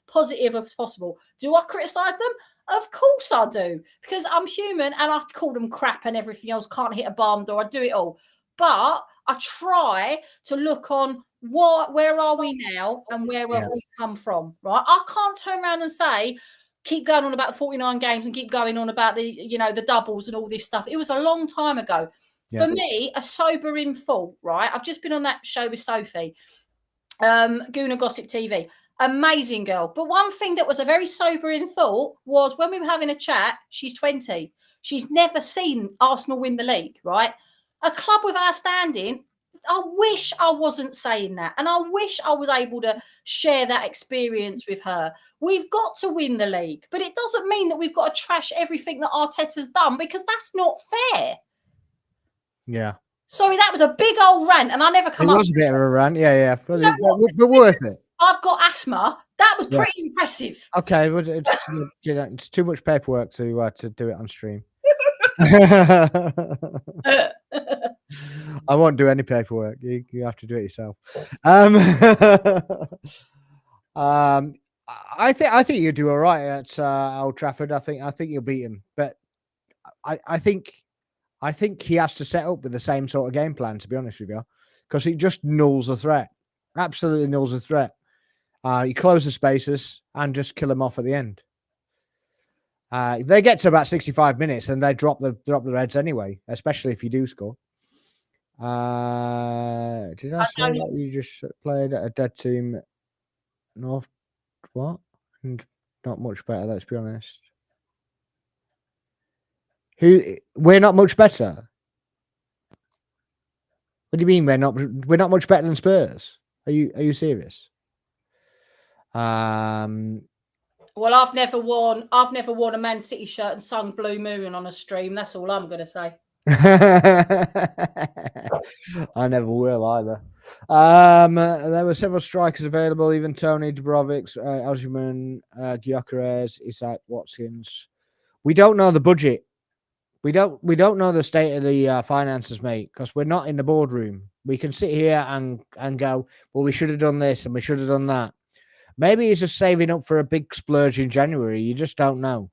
positive as possible. Do I criticise them? Of course I do, because I'm human and I call them crap and everything else. Can't hit a barn door. I do it all. But I try to look on where are we now and where have we come from, right? I can't turn around and say, keep going on about the 49 games and keep going on about the doubles and all this stuff. It was a long time ago. For me, a sobering thought, right? I've just been on that show with Sophie, Guna Gossip TV. Amazing girl. But one thing that was a very sobering thought was when we were having a chat, she's 20. She's never seen Arsenal win the league, right? A club with our standing, I wish I wasn't saying that. And I wish I was able to share that experience with her. We've got to win the league, but it doesn't mean that we've got to trash everything that Arteta's done because that's not fair. Yeah. Sorry, that was a big old rant and I never come up. It was a bit of a rant. Yeah. But worth it. I've got asthma. That was pretty impressive. Okay. But it's too much paperwork to do it on stream. I won't do any paperwork. You have to do it yourself. I think you do all right at Old Trafford. I think you'll beat him, but I think he has to set up with the same sort of game plan. To be honest with you, because he just nulls the threat. Absolutely nulls the threat. You close the spaces and just kill him off at the end. They get to about 65 minutes and they drop the heads anyway, especially if you do score. Did I say that you just played at a dead team? North, what? And not much better, let's be honest. We're not much better? What do you mean we're not much better than Spurs? Are you serious? Well, I've never worn a Man City shirt and sung Blue Moon on a stream. That's all I'm going to say. I never will either. There were several strikers available, even Tony Dubrovic, Algerman, Gyökeres, Isaac Watkins. We don't know the budget. We don't know the state of the finances, mate, because we're not in the boardroom. We can sit here and go, well, we should have done this and we should have done that. Maybe he's just saving up for a big splurge in January. You just don't know.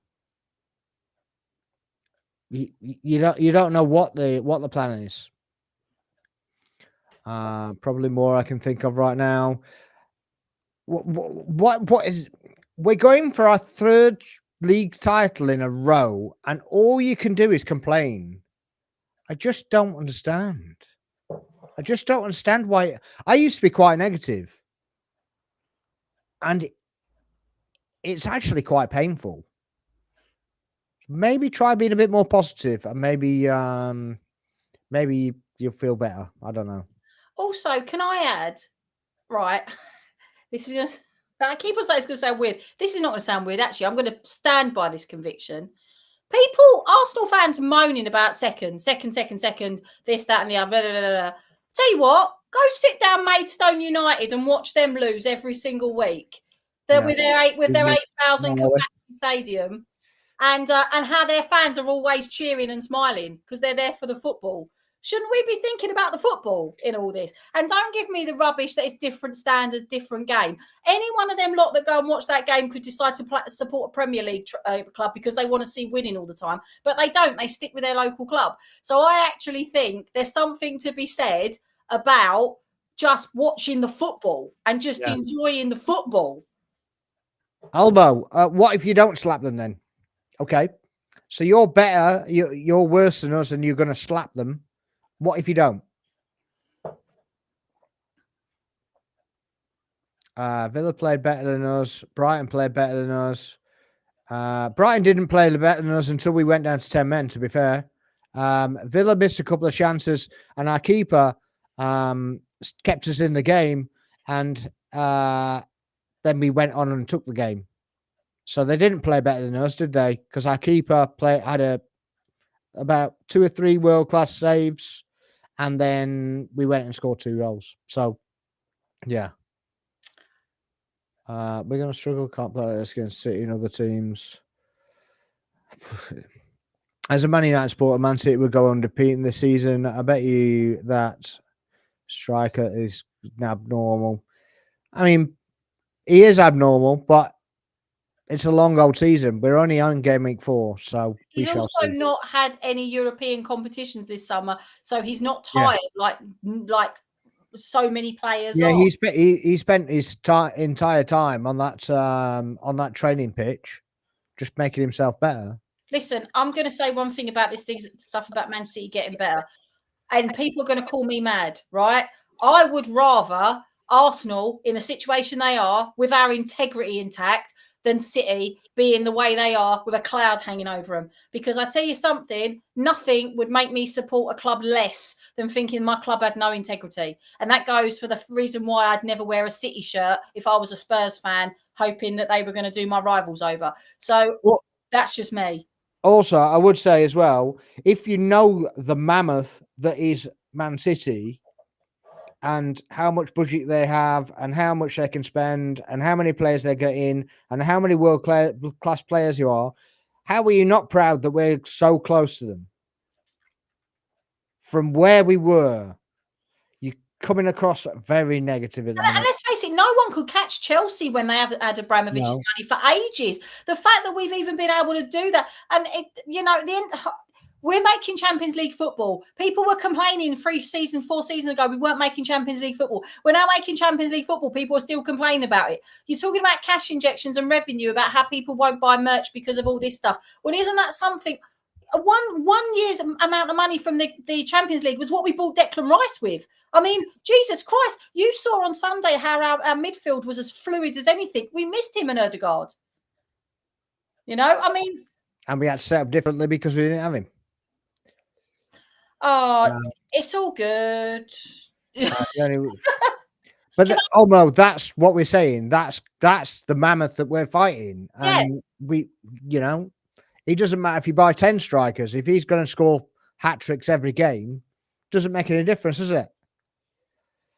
You don't know what the plan is. Probably more I can think of right now. What is? We're going for our third league title in a row, and all you can do is complain. I just don't understand. I just don't understand why. I used to be quite negative, and it's actually quite painful. Maybe try being a bit more positive, and maybe you'll feel better. I don't know. Also, can I add? Right, this is gonna. I keep on saying it's going to sound weird. This is not going to sound weird. Actually, I'm going to stand by this conviction. Arsenal fans moaning about second, this, that, and the other. Blah, blah, blah, blah. Tell you what, go sit down Maidstone United and watch them lose every single week. With their 8,000 capacity stadium, and how their fans are always cheering and smiling because they're there for the football. Shouldn't we be thinking about the football in all this? And don't give me the rubbish that it's different standards, different game. Any one of them lot that go and watch that game could decide to support a Premier League club because they want to see winning all the time. But they don't. They stick with their local club. So I actually think there's something to be said about just watching the football and just enjoying the football. Albo, what if you don't slap them then? Okay. So you're better, you're worse than us and you're going to slap them. What if you don't? Villa played better than us. Brighton played better than us. Brighton didn't play better than us until we went down to 10 men, to be fair. Villa missed a couple of chances and our keeper kept us in the game, and then we went on and took the game. So they didn't play better than us, did they? Because our keeper had about 2 or 3 world-class saves, and then we went and scored 2 goals. So, yeah. We're going to struggle. Can't play this against City and other teams. As a Man United supporter, Man City will go undefeated this season. I bet you that striker is abnormal. I mean, he is abnormal, but it's a long old season. We're only on game week 4, so he's also not had any European competitions this summer, so he's not tired like so many players. Yeah, he spent his entire time on that training pitch, just making himself better. Listen, I'm going to say one thing about this stuff about Man City getting better, and people are going to call me mad, right? I would rather Arsenal in the situation they are with our integrity intact than City being the way they are with a cloud hanging over them. Because I tell you something, nothing would make me support a club less than thinking my club had no integrity. And that goes for the reason why I'd never wear a City shirt if I was a Spurs fan, hoping that they were going to do my rivals over. So that's just me. Also, I would say as well, if you know the mammoth that is Man City, and how much budget they have, and how much they can spend, and how many players they get in, and how many world-class players you are, how are you not proud that we're so close to them? From where we were, you're coming across very negative at the minute. And let's face it, no one could catch Chelsea when they had Abramovich's money for ages. The fact that we've even been able to do that, and at the end, we're making Champions League football. People were complaining 4 seasons ago we weren't making Champions League football. We're now making Champions League football. People are still complaining about it. You're talking about cash injections and revenue, about how people won't buy merch because of all this stuff. Well, isn't that something? One year's amount of money from the Champions League was what we bought Declan Rice with. I mean, Jesus Christ, you saw on Sunday how our midfield was as fluid as anything. We missed him and Ødegaard. I mean. And we had to set up differently because we didn't have him. Oh, it's all good. But no, that's what we're saying. That's the mammoth that we're fighting. Yeah. And it doesn't matter if you buy 10 strikers. If he's going to score hat tricks every game, doesn't make any difference, does it?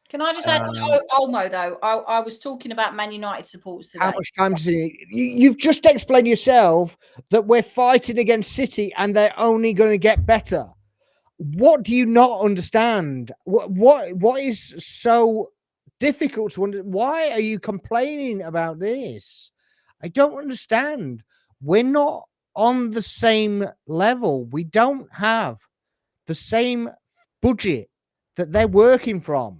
Can I just add to Olmo, though? I was talking about Man United supporters today. How much time does he? You've just explained yourself that we're fighting against City and they're only going to get better. What do you not understand? What is so difficult to understand? Why are you complaining about this? I don't understand. We're not on the same level. We don't have the same budget that they're working from.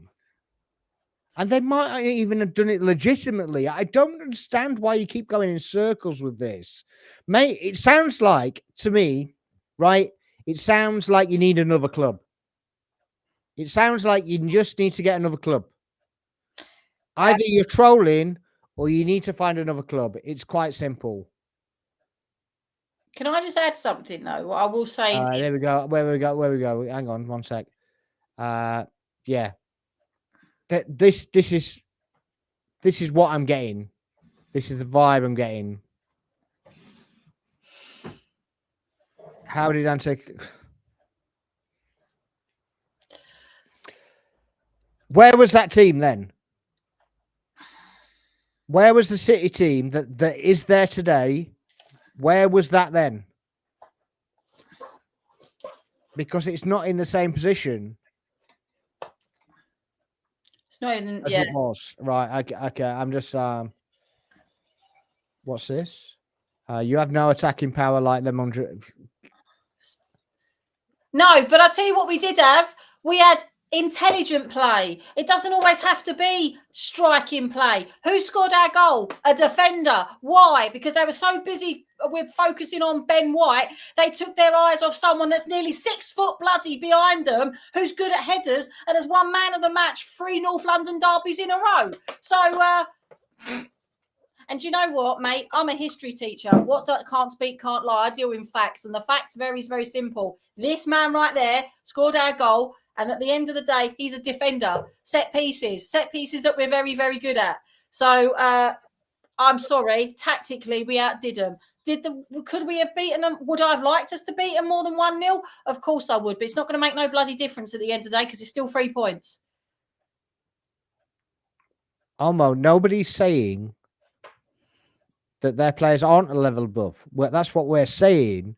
And they might even have done it legitimately. I don't understand why you keep going in circles with this. Mate, it sounds like, to me, right? It sounds like you need another club. It sounds like you just need to get another club. Either you're trolling or you need to find another club. It's quite simple. Can I just add something, though? I will say... there we go. Where we go. Hang on one sec. Yeah. This is what I'm getting. This is the vibe I'm getting. How did Ante... Where was that team then? Where was the City team that is there today? Where was that then? Because it's not in the same position. It's not even as it was. Right. Okay. I'm just what's this? You have no attacking power like them under. No, but I'll tell you what we did have. We had intelligent play. It doesn't always have to be striking play. Who scored our goal? A defender. Why? Because they were so busy with focusing on Ben White, they took their eyes off someone that's nearly 6 foot bloody behind them, who's good at headers and has won man of the match 3 North London derbies in a row. So, and you know what, mate? I'm a history teacher. What's that? Can't speak, can't lie. I deal in facts. And the fact is very simple. This man right there scored our goal. And at the end of the day, he's a defender. Set pieces that we're very, very good at. So I'm sorry. Tactically, we outdid them. Could we have beaten them? Would I have liked us to beat them more than 1-0? Of course I would. But it's not going to make no bloody difference at the end of the day because it's still 3 points. Almo, nobody's saying that their players aren't a level above. Well, that's what we're saying,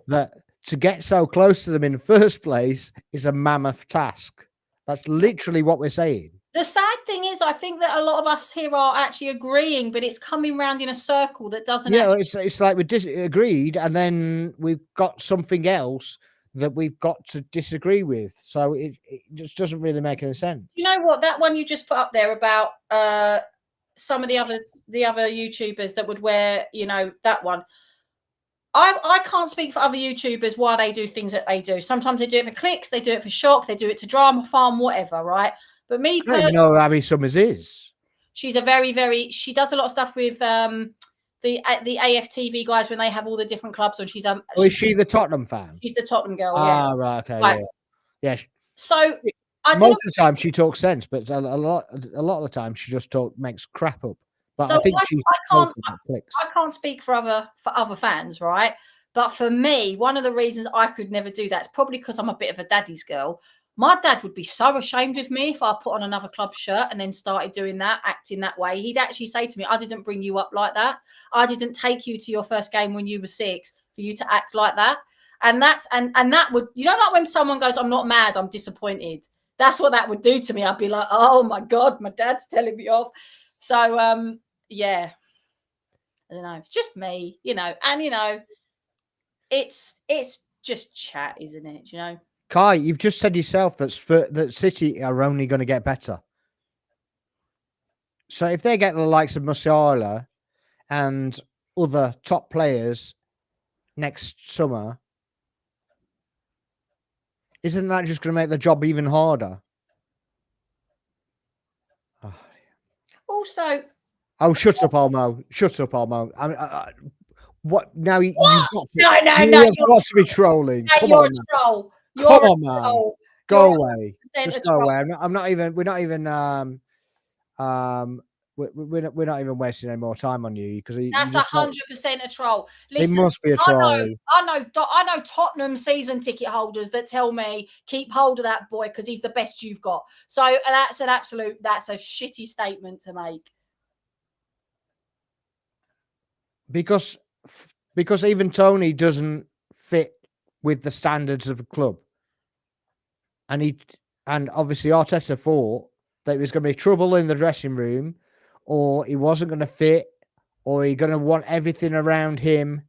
that to get so close to them in the first place is a mammoth task. That's literally what we're saying. The sad thing is, I think that a lot of us here are actually agreeing, but it's coming round in a circle that doesn't. Yeah, it's like we agreed, and then we've got something else that we've got to disagree with. So it just doesn't really make any sense. You know what? That one you just put up there about some of the other YouTubers that would wear, that one. I can't speak for other YouTubers why they do things that they do. Sometimes they do it for clicks, they do it for shock, they do it to drama farm, whatever, right? But me personally, I don't know who Abby Summers is. She's a she does a lot of stuff with the AFTV guys when they have all the different clubs on. She's is she the Tottenham fan? She's the Tottenham girl. Ah, right, okay, right. Yeah. So most of the time she talks sense, but a lot of the time she just makes crap up. But so I can't speak for other fans, right? But for me, one of the reasons I could never do that is probably because I'm a bit of a daddy's girl. My dad would be so ashamed of me if I put on another club shirt and then started doing that, acting that way. He'd actually say to me, I didn't bring you up like that. I didn't take you to your first game when you were 6 for you to act like that. And that would, like when someone goes, I'm not mad, I'm disappointed. That's what that would do to me. I'd be like, oh my God, my dad's telling me off. So, yeah, I don't know. It's just me, and, it's just chat, isn't it? Kai, you've just said yourself that City are only going to get better. So if they get the likes of Musiala and other top players next summer, isn't that just going to make the job even harder? Oh. Also, shut up, Almo. Shut up, Almo. What now? No, you've got to be trolling. No, you're a troll. Come on, man. Go away. Just go away. I'm not even. We're not even. we're not even wasting any more time on you because That's 100% a troll. It Listen, must be a troll. I know Tottenham season ticket holders that tell me keep hold of that boy because he's the best you've got. So that's a shitty statement to make. Because even Tony doesn't fit with the standards of the club, and obviously Arteta thought that there was going to be trouble in the dressing room, or he wasn't going to fit, or he's going to want everything around him,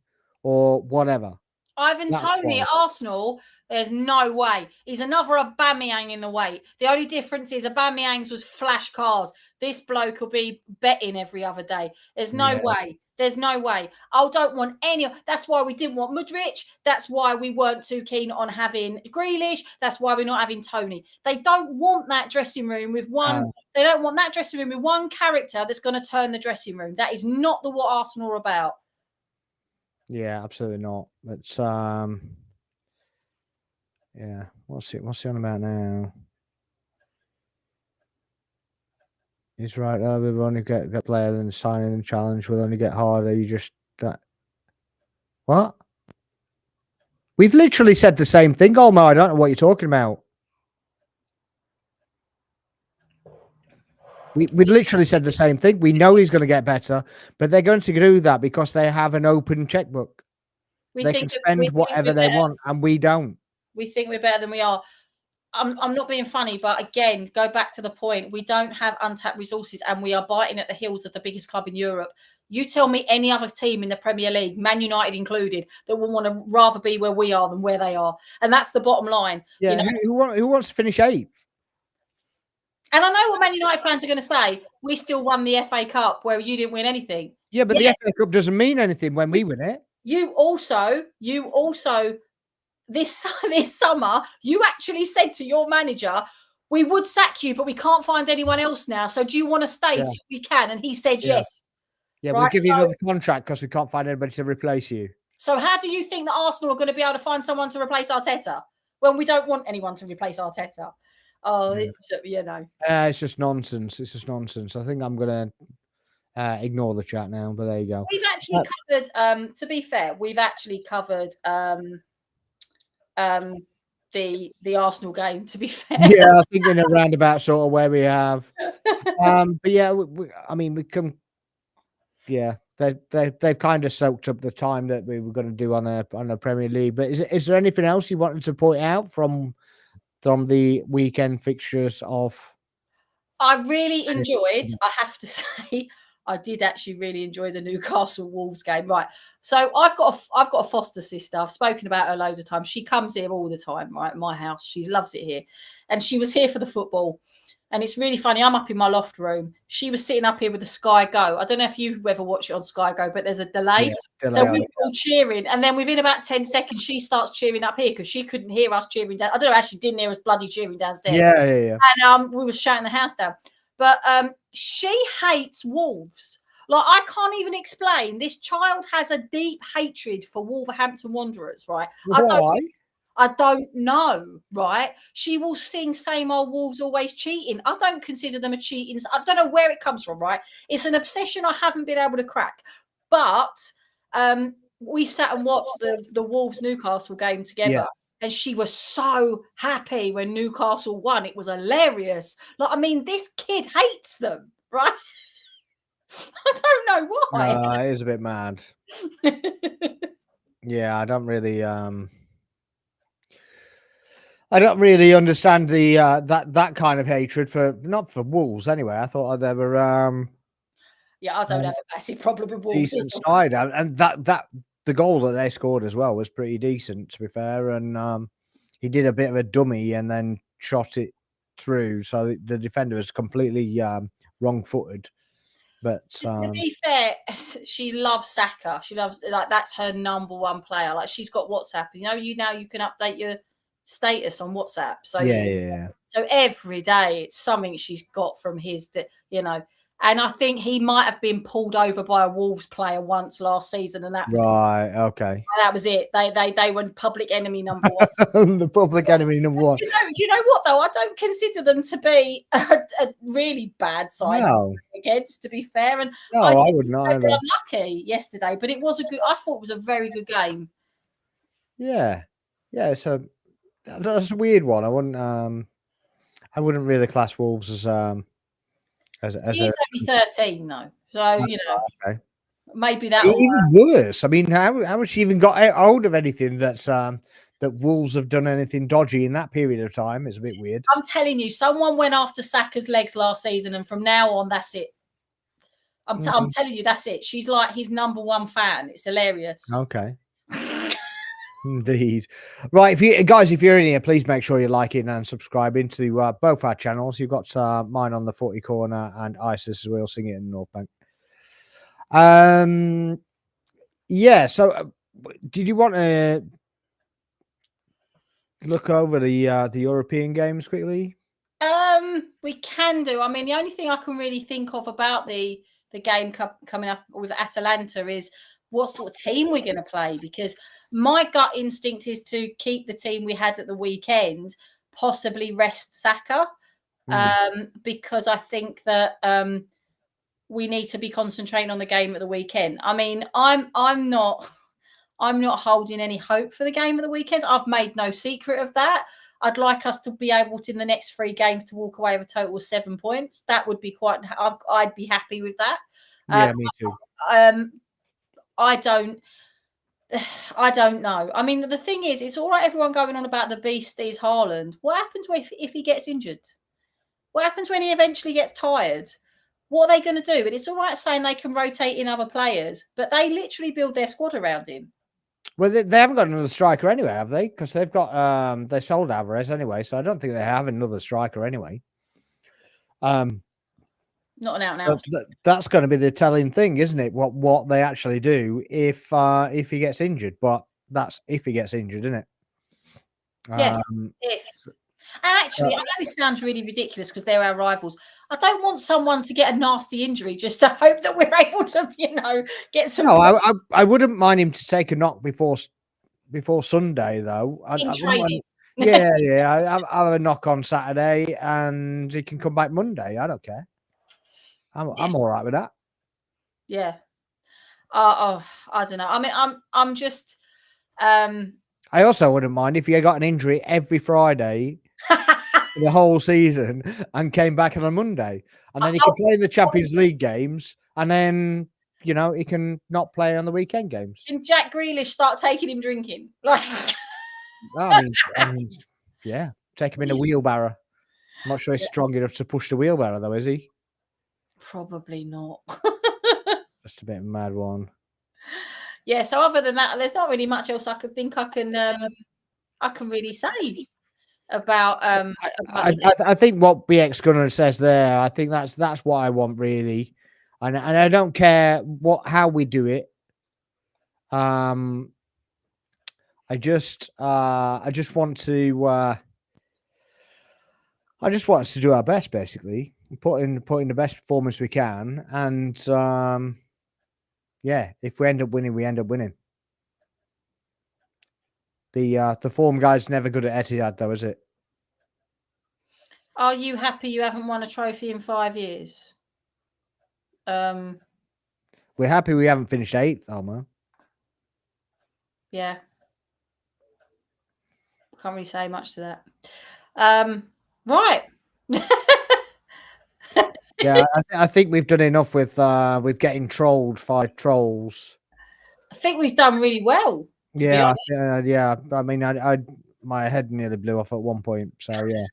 or whatever. Ivan Toney at Arsenal, there's no way. He's another Aubameyang in the weight. The only difference is Aubameyang's was flash cars. This bloke will be betting every other day. There's no way. There's no way. I don't want any. That's why we didn't want Mudryk. That's why we weren't too keen on having Grealish. That's why we're not having Tony. They don't want that dressing room with one. They don't want that dressing room with one character that's going to turn the dressing room. That is not what Arsenal are about. Yeah, absolutely not. It's yeah. What's he on about now? He's right there. We've only get players and signing and challenge will only get harder. You just what? We've literally said the same thing, Olmo. I don't know what you're talking about. We literally said the same thing. We know he's going to get better, but they're going to do that because they have an open checkbook. They can spend whatever they want, and we don't. We think we're better than we are. I'm not being funny, but again, go back to the point. We don't have untapped resources, and we are biting at the heels of the biggest club in Europe. You tell me any other team in the Premier League, Man United included, that will want to rather be where we are than where they are, and that's the bottom line. Yeah, you know? who wants to finish 8th? And I know what Man United fans are going to say. We still won the FA Cup, whereas you didn't win anything. Yeah, but the FA Cup doesn't mean anything when we win it. You also. This summer, you actually said to your manager, we would sack you, but we can't find anyone else now. So do you want to stay till we can? And he said yes. Yeah, we'll give you another contract because we can't find anybody to replace you. So how do you think that Arsenal are going to be able to find someone to replace Arteta when we don't want anyone to replace Arteta? Oh, it's just nonsense. It's just nonsense. I think I'm going to ignore the chat now, but there you go. We've actually covered, to be fair, we've actually covered the Arsenal game, to be fair. Yeah, I think in a roundabout sort of where we have. But yeah, we can. Yeah, they've kind of soaked up the time that we were going to do on a Premier League. But is there anything else you wanted to point out from the weekend fixtures of? I really enjoyed. I have to say, I did actually really enjoy the Newcastle Wolves game. Right. So I've got a foster sister. I've spoken about her loads of times. She comes here all the time, right? At my house. She loves it here. And she was here for the football. And it's really funny. I'm up in my loft room. She was sitting up here with the Sky Go. I don't know if you ever watch it on Sky Go, but there's a delay. So we were all cheering. And then within about 10 seconds, she starts cheering up here because she couldn't hear us cheering down. I don't know, actually didn't hear us bloody cheering downstairs. Yeah. And we were shouting the house down. But she hates Wolves. Like, I can't even explain. This child has a deep hatred for Wolverhampton Wanderers, right? Why? I don't know, right? She will sing same old Wolves always cheating. I don't consider them a cheating. I don't know where it comes from, right? It's an obsession I haven't been able to crack. But we sat and watched the Wolves-Newcastle game together. Yeah. And she was so happy when Newcastle won. It was hilarious. Like, I mean, this kid hates them, right? I don't know why. It is a bit mad. Yeah, I don't really understand the that kind of hatred not for Wolves anyway. I thought they were yeah, I don't have a massive problem with Wolves. Decent side, and that the goal that they scored as well was pretty decent, to be fair. And he did a bit of a dummy and then shot it through, so the defender was completely wrong-footed. But to be fair, she loves Saka. She loves, like, that's her number one player. Like, she's got WhatsApp. You can update your status on WhatsApp. So yeah. So every day it's something she's got from his, And I think he might have been pulled over by a Wolves player once last season, and that was right. Okay. that was it. They were public enemy number one. The public enemy number one. Do you know what though? I don't consider them to be a really bad side No, against, to be fair. And no, I I think wouldn't they were either. unlucky yesterday, but it was a good. I thought it was a very good game. Yeah, yeah. So that's a weird one. I wouldn't really class Wolves as He's only 13 though, so you know, okay. maybe that. Even worse. I mean, how much she even got hold of anything that's that Wolves have done anything dodgy in that period of time is a bit weird. I'm telling you, someone went after Saka's legs last season, and from now on, that's it. I'm telling you, that's it. She's like his number one fan. It's hilarious. Okay. Indeed. Right, if you're in here, please make sure you're liking and subscribing to both our channels. You've got mine on the 40 corner and Isis as well, sing it in North Bank. Yeah. So, did you want to look over the European games quickly? We can do. I mean, the only thing I can really think of about the game coming up with Atalanta is what sort of team we're going to play, because my gut instinct is to keep the team we had at the weekend, possibly rest Saka, because I think that we need to be concentrating on the game at the weekend. I mean, I'm not holding any hope for the game of the weekend. I've made no secret of that. I'd like us to be able to, in the next 3 games, to walk away with a total of 7 points. That would be quite. I'd be happy with that. Yeah, me too. I don't know. I mean, the thing is, it's all right, everyone going on about the beast is Haaland. What happens if he gets injured? What happens when he eventually gets tired? What are they going to do? And it's all right saying they can rotate in other players, but they literally build their squad around him. Well, they haven't got another striker anyway, have they? Because they've got they sold Alvarez anyway, so I don't think they have another striker anyway. Not an out and out. That's going to be the telling thing, isn't it? What they actually do if he gets injured, but that's if he gets injured, isn't it? Yeah. And actually, I know this sounds really ridiculous because they're our rivals. I don't want someone to get a nasty injury just to hope that we're able to, get some. No, I wouldn't mind him to take a knock before Sunday, though. In training. Yeah. I'll have a knock on Saturday, and he can come back Monday. I don't care. I'm all right with that. Yeah. I don't know. I mean, I'm just. I also wouldn't mind if you got an injury every Friday the whole season and came back on a Monday, and then he can play in the Champions League games, and then he can not play on the weekend games. Can Jack Grealish start taking him drinking? I mean, yeah, take him in a wheelbarrow. I'm not sure he's strong enough to push the wheelbarrow, though, is he? Probably not. Just a bit of a mad one. Yeah. So other than that, there's not really much else I can really say about. I think what BX Gunner says there. I think that's what I want really, and I don't care how we do it. I just want to. I just want us to do our best, basically, put in the best performance we can, and yeah, if we end up winning, we end up winning. The form guide's never good at Etihad, though, is it? Are you happy you haven't won a trophy in 5 years? We're happy we haven't finished 8th, Alma. Yeah. Can't really say much to that. Right. Yeah, I think we've done enough with getting trolled by trolls. I think we've done really well. Yeah. I mean, my head nearly blew off at one point. So yeah.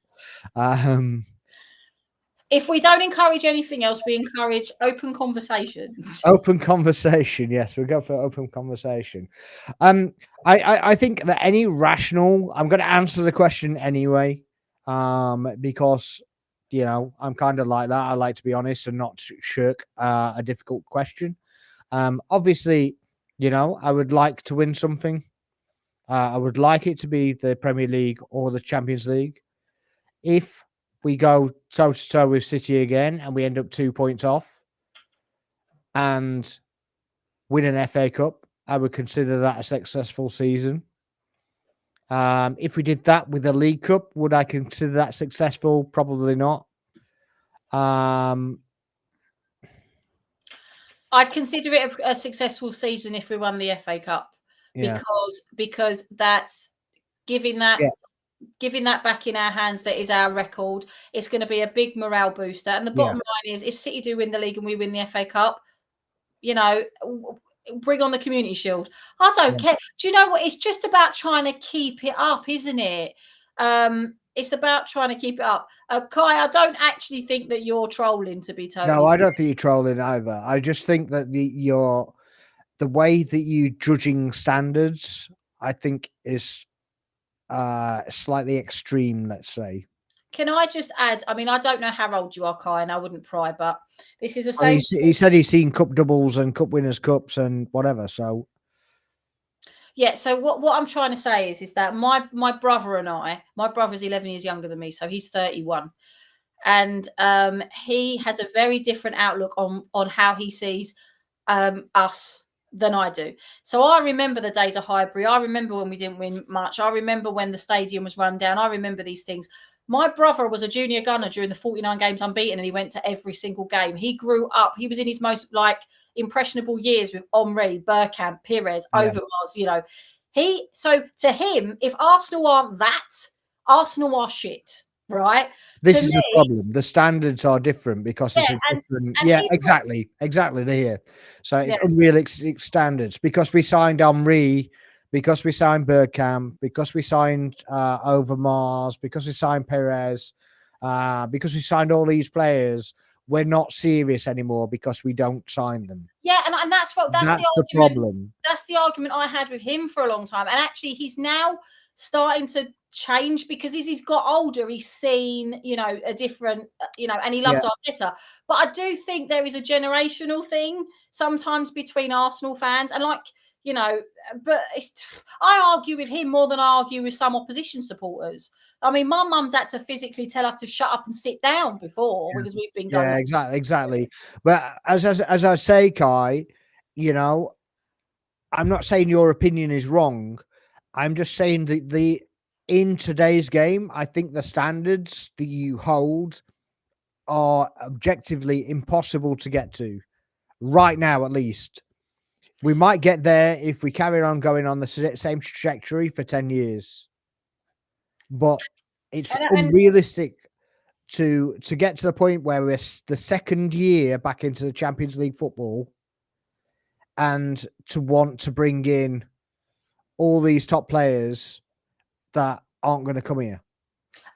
If we don't encourage anything else, we encourage open conversation. Open conversation, yes, we go for open conversation. I think that any rational. I'm going to answer the question anyway, because I'm kind of like that. I like to be honest and not shirk a difficult question. Obviously, I would like to win something. I would like it to be the Premier League or the Champions League. If we go toe-to-toe with City again and we end up 2 points off, and win an FA Cup, I would consider that a successful season. If we did that with the League Cup, would I consider that successful? Probably not. I'd consider it a successful season if we won the FA Cup, Yeah. because that's giving that back in our hands. That is our record. It's going to be a big morale booster. And the bottom line is, if City do win the league and we win the FA Cup, you know, bring on the Community Shield. I don't care. Do you know what? It's just about trying to keep it up, isn't it? It's about trying to keep it up. Kai, I don't actually think that you're trolling, to be totally No, I don't think you're trolling either. I just think that the way that you judging standards, I think, is slightly extreme, let's say. Can I just add? I mean, I don't know how old you are, Kai, and I wouldn't pry, but this is the Well, same. he said he's seen cup doubles and cup winners' cups and whatever. So yeah. So what I'm trying to say is that my brother and my brother's 11 years younger than me, so he's 31, and he has a very different outlook on how he sees us than I do. So I remember the days of Highbury. I remember when we didn't win much. I remember when the stadium was run down. I remember these things. My brother was a junior gunner during the 49 games unbeaten, and he went to every single game. He grew up. He was in his most impressionable years with Henry, Bergkamp, Pires, Overmars. You know, so to him, if Arsenal aren't that, Arsenal are shit, right? this is the problem. The standards are different because it's a different. Exactly. There. So it's unrealistic standards because we signed Henry, because we signed Bergkamp, because we signed Overmars, because we signed Perez, because we signed all these players. We're not serious anymore because we don't sign them. Yeah, and that's the argument. Problem. That's the argument I had with him for a long time. And actually, he's now starting to change because as he's got older, he's seen, a different, and he loves Arteta. But I do think there is a generational thing sometimes between Arsenal fans and but I argue with him more than I argue with some opposition supporters. I mean, my mum's had to physically tell us to shut up and sit down before because we've been going. Yeah, exactly. But as I say, Kai, I'm not saying your opinion is wrong. I'm just saying that in today's game, I think the standards that you hold are objectively impossible to get to right now, at least. We might get there if we carry on going on the same trajectory for 10 years. But it's unrealistic to get to the point where we're the second year back into the Champions League football and to want to bring in all these top players that aren't going to come here.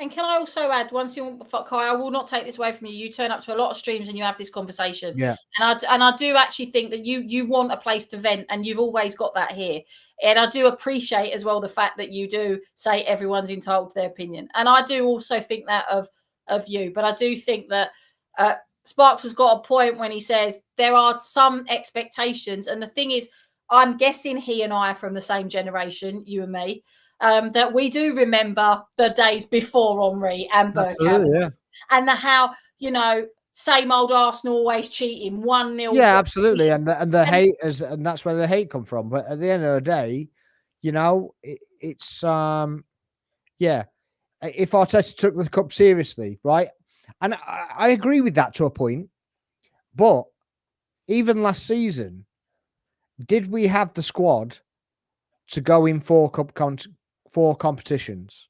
And can I also add, Kai, I will not take this away from you. You turn up to a lot of streams and you have this conversation. Yeah. And I do actually think that you want a place to vent, and you've always got that here. And I do appreciate as well the fact that you do say everyone's entitled to their opinion. And I do also think that of you. But I do think that Sparks has got a point when he says there are some expectations. And the thing is, I'm guessing he and I are from the same generation, you and me. That we do remember the days before Henry and Bergkamp, and how same old Arsenal always cheating 1-0. Yeah, absolutely, and the hate and that's where the hate come from. But at the end of the day, it's if Arteta took the cup seriously, right, and I agree with that to a point, but even last season, did we have the squad to go in four competitions?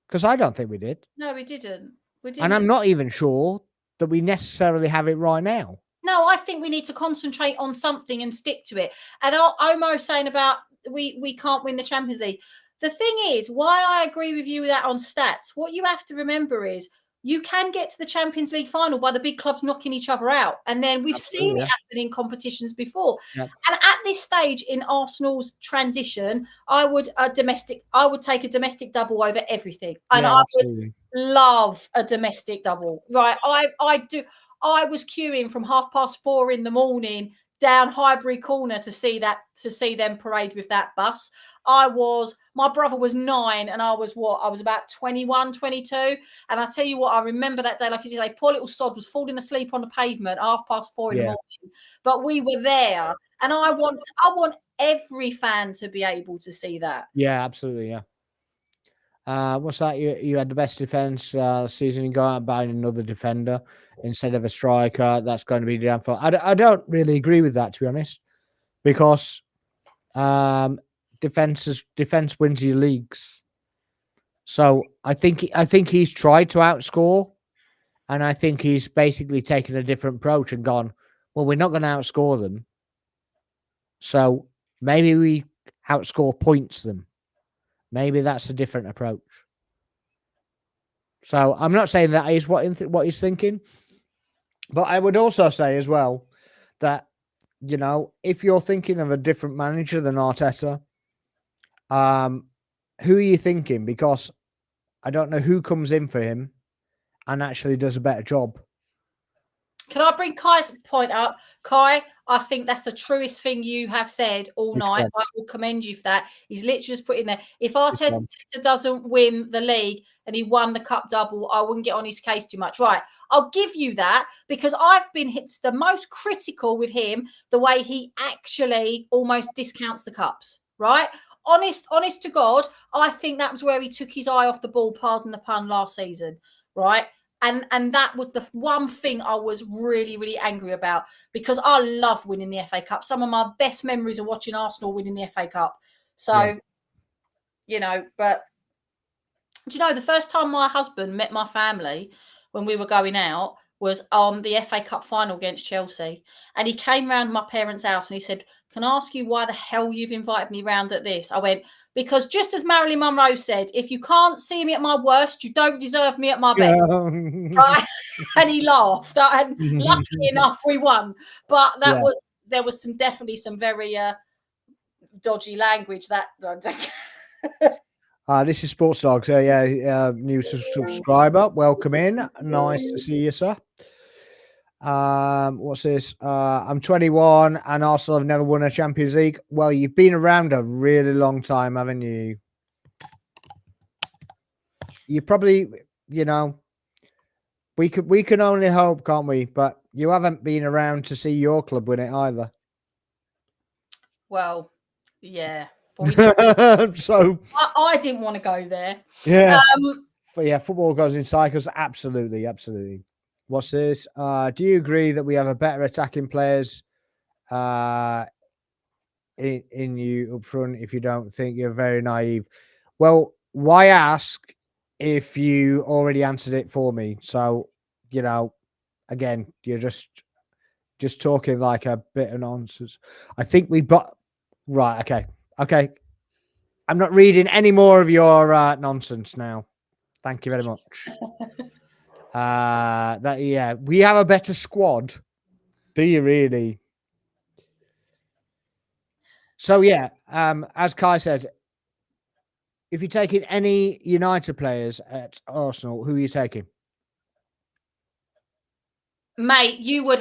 Because I don't think we did. No, we didn't. And I'm not even sure that we necessarily have it right now. No, I think we need to concentrate on something and stick to it. And Omo's saying about we can't win the Champions League. The thing is, why I agree with you with that on stats, what you have to remember is you can get to the Champions League final by the big clubs knocking each other out. And then we've seen it happen in competitions before. Yeah. And at this stage in Arsenal's transition, I would take a domestic double over everything. And I would love a domestic double. Right. I do. I was queuing from 4:30 in the morning down Highbury Corner to see them parade with that bus. my brother was 9 and I was about 21, 22. And I tell you what, I remember that day, like you say, poor little sod was falling asleep on the pavement 4:30 in the morning. But we were there. And I want every fan to be able to see that. Yeah, absolutely. Yeah. What's that? You had the best defense season. You go out and buy another defender instead of a striker. That's going to be the downfall. I don't really agree with that, to be honest, because defense wins you leagues. So I think he's tried to outscore, and I think he's basically taken a different approach and gone, well, we're not going to outscore them, so maybe we outscore points them. Maybe that's a different approach. So I'm not saying that is what he's thinking, but I would also say as well that, you know, if you're thinking of a different manager than Arteta, who are you thinking? Because I don't know who comes in for him and actually does a better job. Can I bring Kai's point up? Kai, I think that's the truest thing you have said all night. I will commend you for that. He's literally just put in there, if Arteta doesn't win the league and he won the cup double, I wouldn't get on his case too much. Right. I'll give you that, because I've been the most critical with him, the way he actually almost discounts the cups, right? Honest to God, I think that was where he took his eye off the ball, pardon the pun, last season, right? And that was the one thing I was really, really angry about, because I love winning the FA Cup. Some of my best memories are watching Arsenal winning the FA Cup. So, you know, but do you know, the first time my husband met my family when we were going out was on the FA Cup final against Chelsea. And he came round my parents' house and he said, can I ask you why the hell you've invited me round at this? I went, because just as Marilyn Monroe said, if you can't see me at my worst, you don't deserve me at my best. Right? And he laughed. And luckily enough, we won. But there was definitely some very dodgy language that. This is Sports Dog. So new subscriber. Welcome in. Nice to see you, sir. What's this? I'm 21 and Arsenal have never won a Champions League. Well, you've been around a really long time, haven't you? You probably, you know, we can only hope, can't we? But you haven't been around to see your club win it either. Well, yeah. But so I didn't want to go there. Yeah. Football goes in cycles. Absolutely. What's this? Do you agree that we have a better attacking players in you up front? If you don't think, you're very naive. Well, why ask if you already answered it for me? So, you know, again, you're just talking like a bit of nonsense. I think we got right. Okay. I'm not reading any more of your nonsense now. Thank you very much. We have a better squad. Do you really? So as Kai said, if you're taking any United players at Arsenal, who are you taking? Mate, you would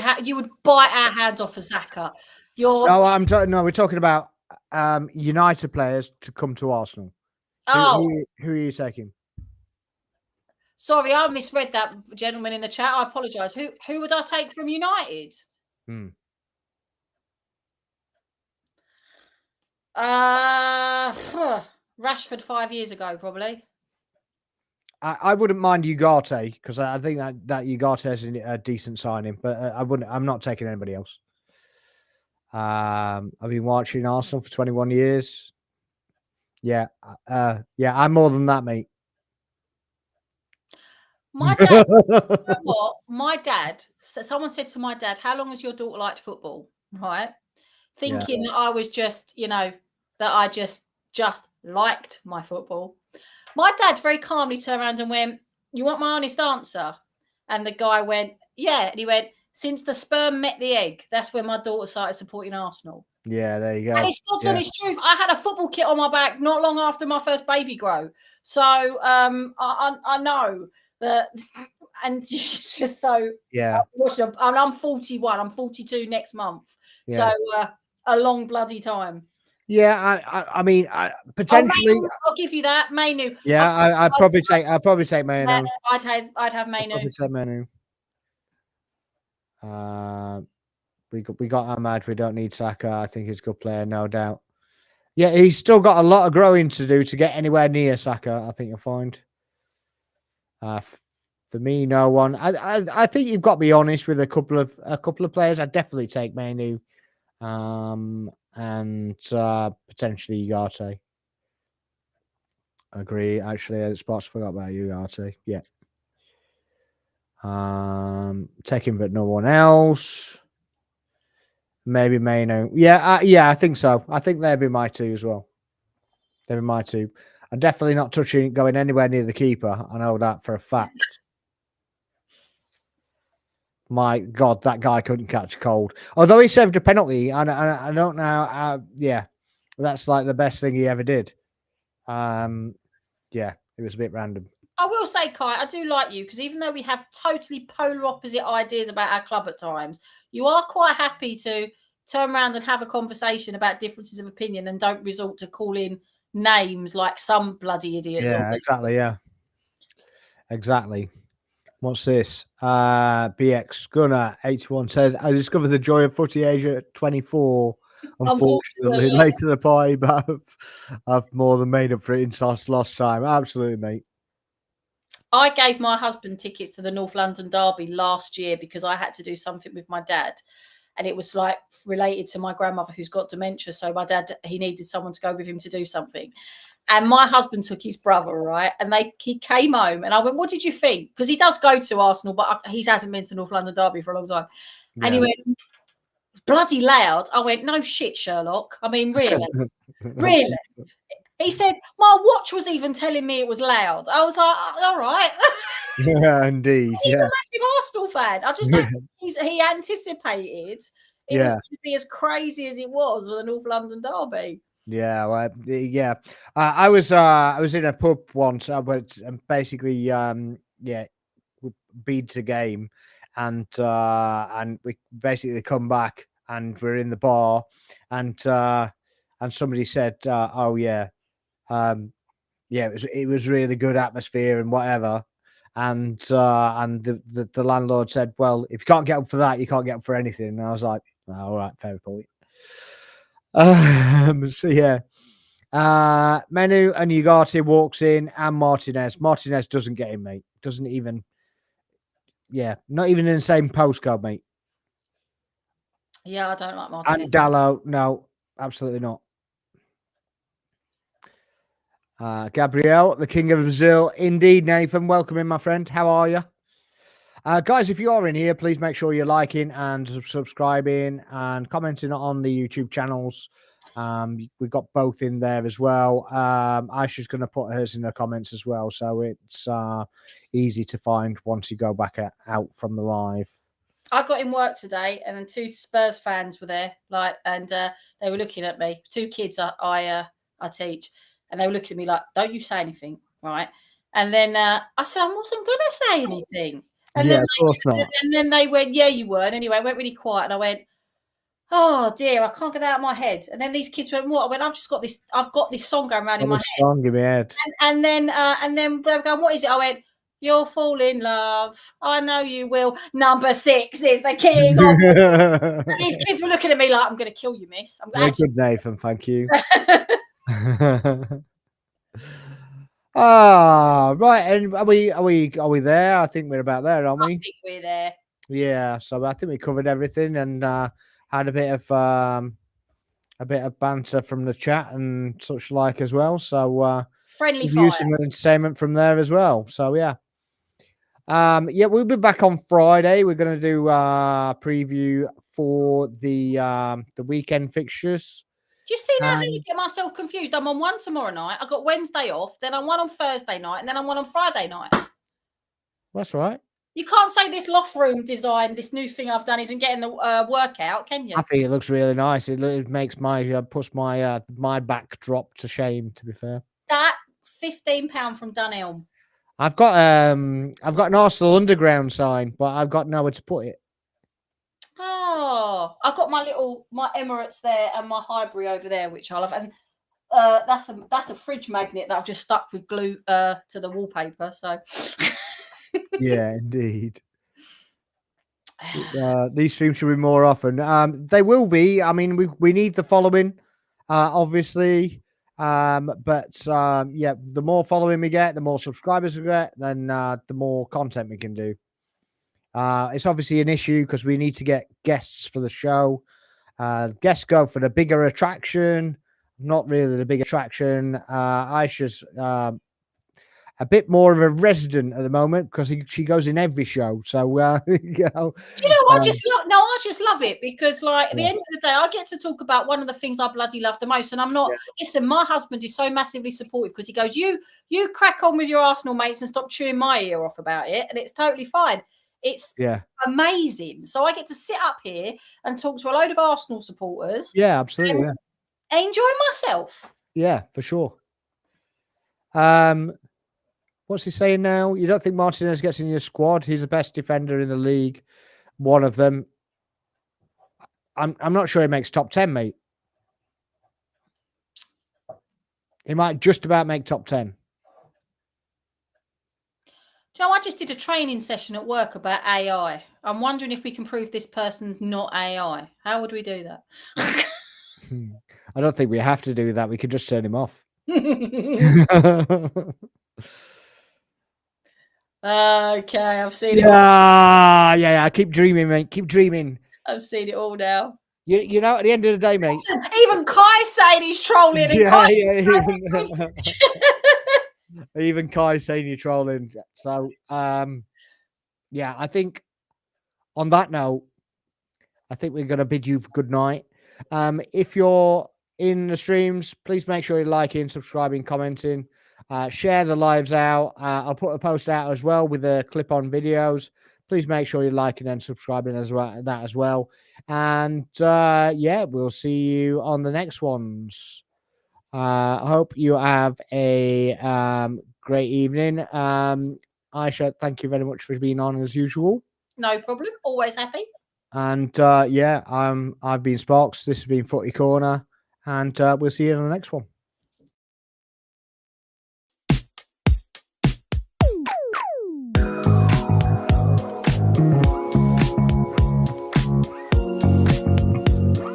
bite our hands off for Xhaka. We're talking about United players to come to Arsenal. Who are you taking? Sorry, I misread that, gentleman in the chat. I apologise. Who would I take from United? Rashford 5 years ago, probably. I wouldn't mind Ugarte, because I think that Ugarte is a decent signing, but I'm not taking anybody else. I've been watching Arsenal for 21 years. I'm more than that, mate. My dad, you know what? My dad, someone said to my dad, how long has your daughter liked football? Right? Thinking that I was just, you know, that I just liked my football. My dad very calmly turned around and went, you want my honest answer? And the guy went, yeah. And he went, since the sperm met the egg, that's when my daughter started supporting Arsenal. Yeah, there you go. And it's God's honest truth. I had a football kit on my back not long after my first baby grow. So I know that, and just so and I'm 41. I'm 42 next month. So a long bloody time. Yeah, I mean, potentially. I'll give you that. Mainu. Yeah, I'd probably take Yeah, Manu. I'd have I'd Mainu. probably take Manu. We got Ahmad. We don't need Saka. I think he's a good player, no doubt. Yeah, he's still got a lot of growing to do to get anywhere near Saka. I think you'll find. For me, no one. I think you've got to be honest with a couple of players. I'd definitely take Manu, and potentially Ugarte. Agree. Actually, Spots forgot about Ugarte. Yeah. Take him, but no one else. Maybe Mano. Yeah, I think so. I think they'd be my two as well. They'd be my two. I'm definitely not going anywhere near the keeper. I know that for a fact. My God, that guy couldn't catch a cold. Although he saved a penalty, and I don't know. Yeah, that's like the best thing he ever did. Yeah, it was a bit random. I will say, Kai, I do like you because even though we have totally polar opposite ideas about our club at times, you are quite happy to turn around and have a conversation about differences of opinion and don't resort to calling names like some bloody idiots. Yeah, exactly. Yeah, exactly. What's this? BX Gunner 81 says, I discovered the joy of footy age at 24. Unfortunately, late to the party, but I've more than made up for it in lost time. Absolutely, mate. I gave my husband tickets to the North London Derby last year because I had to do something with my dad. And it was like related to my grandmother who's got dementia. So my dad, he needed someone to go with him to do something. And my husband took his brother, right? And he came home and I went, what did you think? Because he does go to Arsenal, but he hasn't been to North London Derby for a long time. Yeah. And he went, bloody loud. I went, no shit, Sherlock. I mean, really? Really? He said, my watch was even telling me it was loud. I was like, all right. Yeah, indeed. He's a massive Arsenal fan. I just don't think he anticipated it was going to be as crazy as it was with the North London Derby. Yeah, well, yeah. I was in a pub once. I went and basically, beat a game, and we basically come back and we're in the bar, and somebody said, "Oh yeah, it was really good atmosphere and whatever." And the landlord said, "Well, if you can't get up for that, you can't get up for anything." And I was like, oh, "All right, fair point." So yeah. Menu and Ugarte walks in, and Martinez. Martinez doesn't get him, mate. Doesn't even. Yeah, not even in the same postcode, mate. Yeah, I don't like Martinez. And Dallo, no, absolutely not. Gabriel, the king of Brazil. Indeed, Nathan. Welcome in, my friend. How are you? Guys, if you are in here, please make sure you're liking and subscribing and commenting on the YouTube channels. We've got both in there as well. Aisha's going to put hers in the comments as well, so it's easy to find once you go back out from the live. I got in work today, and then 2 Spurs fans were there, and they were looking at me. 2 kids I teach, and they were looking at me like, "Don't you say anything, right?" And then I said, "I wasn't going to say anything." And of course not. And then they went, "Yeah, you were." And anyway, I went really quiet, and I went, "Oh dear, I can't get that out of my head." And then these kids went, "What?" I went, I've got this song going around in my head. And then they were going, "What is it?" I went, "You'll fall in love. I know you will. Number 6 is the king." And these kids were looking at me like, "I'm going to kill you, miss." Very good, Nathan. Thank you. Right. And are we there? I think we're about there, aren't we? I think we're there. Yeah. So I think we covered everything and had a bit of banter from the chat and such like as well. So friendly fire. Some entertainment from there as well. So yeah. We'll be back on Friday. We're going to do a preview for the weekend fixtures. Do you see now how you get myself confused? I'm on one tomorrow night. I got Wednesday off. Then I'm one on Thursday night, and then I'm one on Friday night. That's right. You can't say this loft room design, this new thing I've done, isn't getting the workout, can you? I think it looks really nice. It makes my puts my backdrop to shame. To be fair, that £15 from Dunelm. I've got an Arsenal Underground sign, but I've got nowhere to put it. Oh, are. I've got my Emirates there and my Highbury over there, which I love. And that's a fridge magnet that I've just stuck with glue to the wallpaper. So yeah, indeed. These streams should be more often. They will be. I mean, we need the following, obviously. But yeah, the more following we get, the more subscribers we get, then the more content we can do. It's obviously an issue because we need to get guests for the show. Guests go for the bigger attraction, not really the big attraction. Aisha's a bit more of a resident at the moment because she goes in every show. So you know, I just love it because, like, at the end of the day, I get to talk about one of the things I bloody love the most. And I'm not. Listen, my husband is so massively supportive because he goes, "You crack on with your Arsenal mates and stop chewing my ear off about it," and it's totally fine. It's amazing. So I get to sit up here and talk to a load of Arsenal supporters. Yeah, absolutely. Yeah. Enjoy myself. Yeah, for sure. What's he saying now? You don't think Martinez gets in your squad? He's the best defender in the league. One of them. I'm not sure he makes top 10, mate. He might just about make top 10. Joe, I just did a training session at work about AI. I'm wondering if we can prove this person's not AI. How would we do that? I don't think we have to do that. We could just turn him off. Okay, I've seen it. Yeah. Keep dreaming, mate. Keep dreaming. I've seen it all now. You know, at the end of the day, mate. Listen, even Kai's saying he's trolling. And even Kai's saying you're trolling. So, yeah, I think on that note, I think we're going to bid you good night. If you're in the streams, please make sure you're liking, subscribing, commenting. Share the lives out. I'll put a post out as well with the clip-on videos. Please make sure you're liking and subscribing as well. And yeah, we'll see you on the next ones. I hope you have a great evening. Aisha, thank you very much for being on as usual. No problem. Always happy. And yeah, I've been Sparks. This has been Footy Corner, and we'll see you in the next one.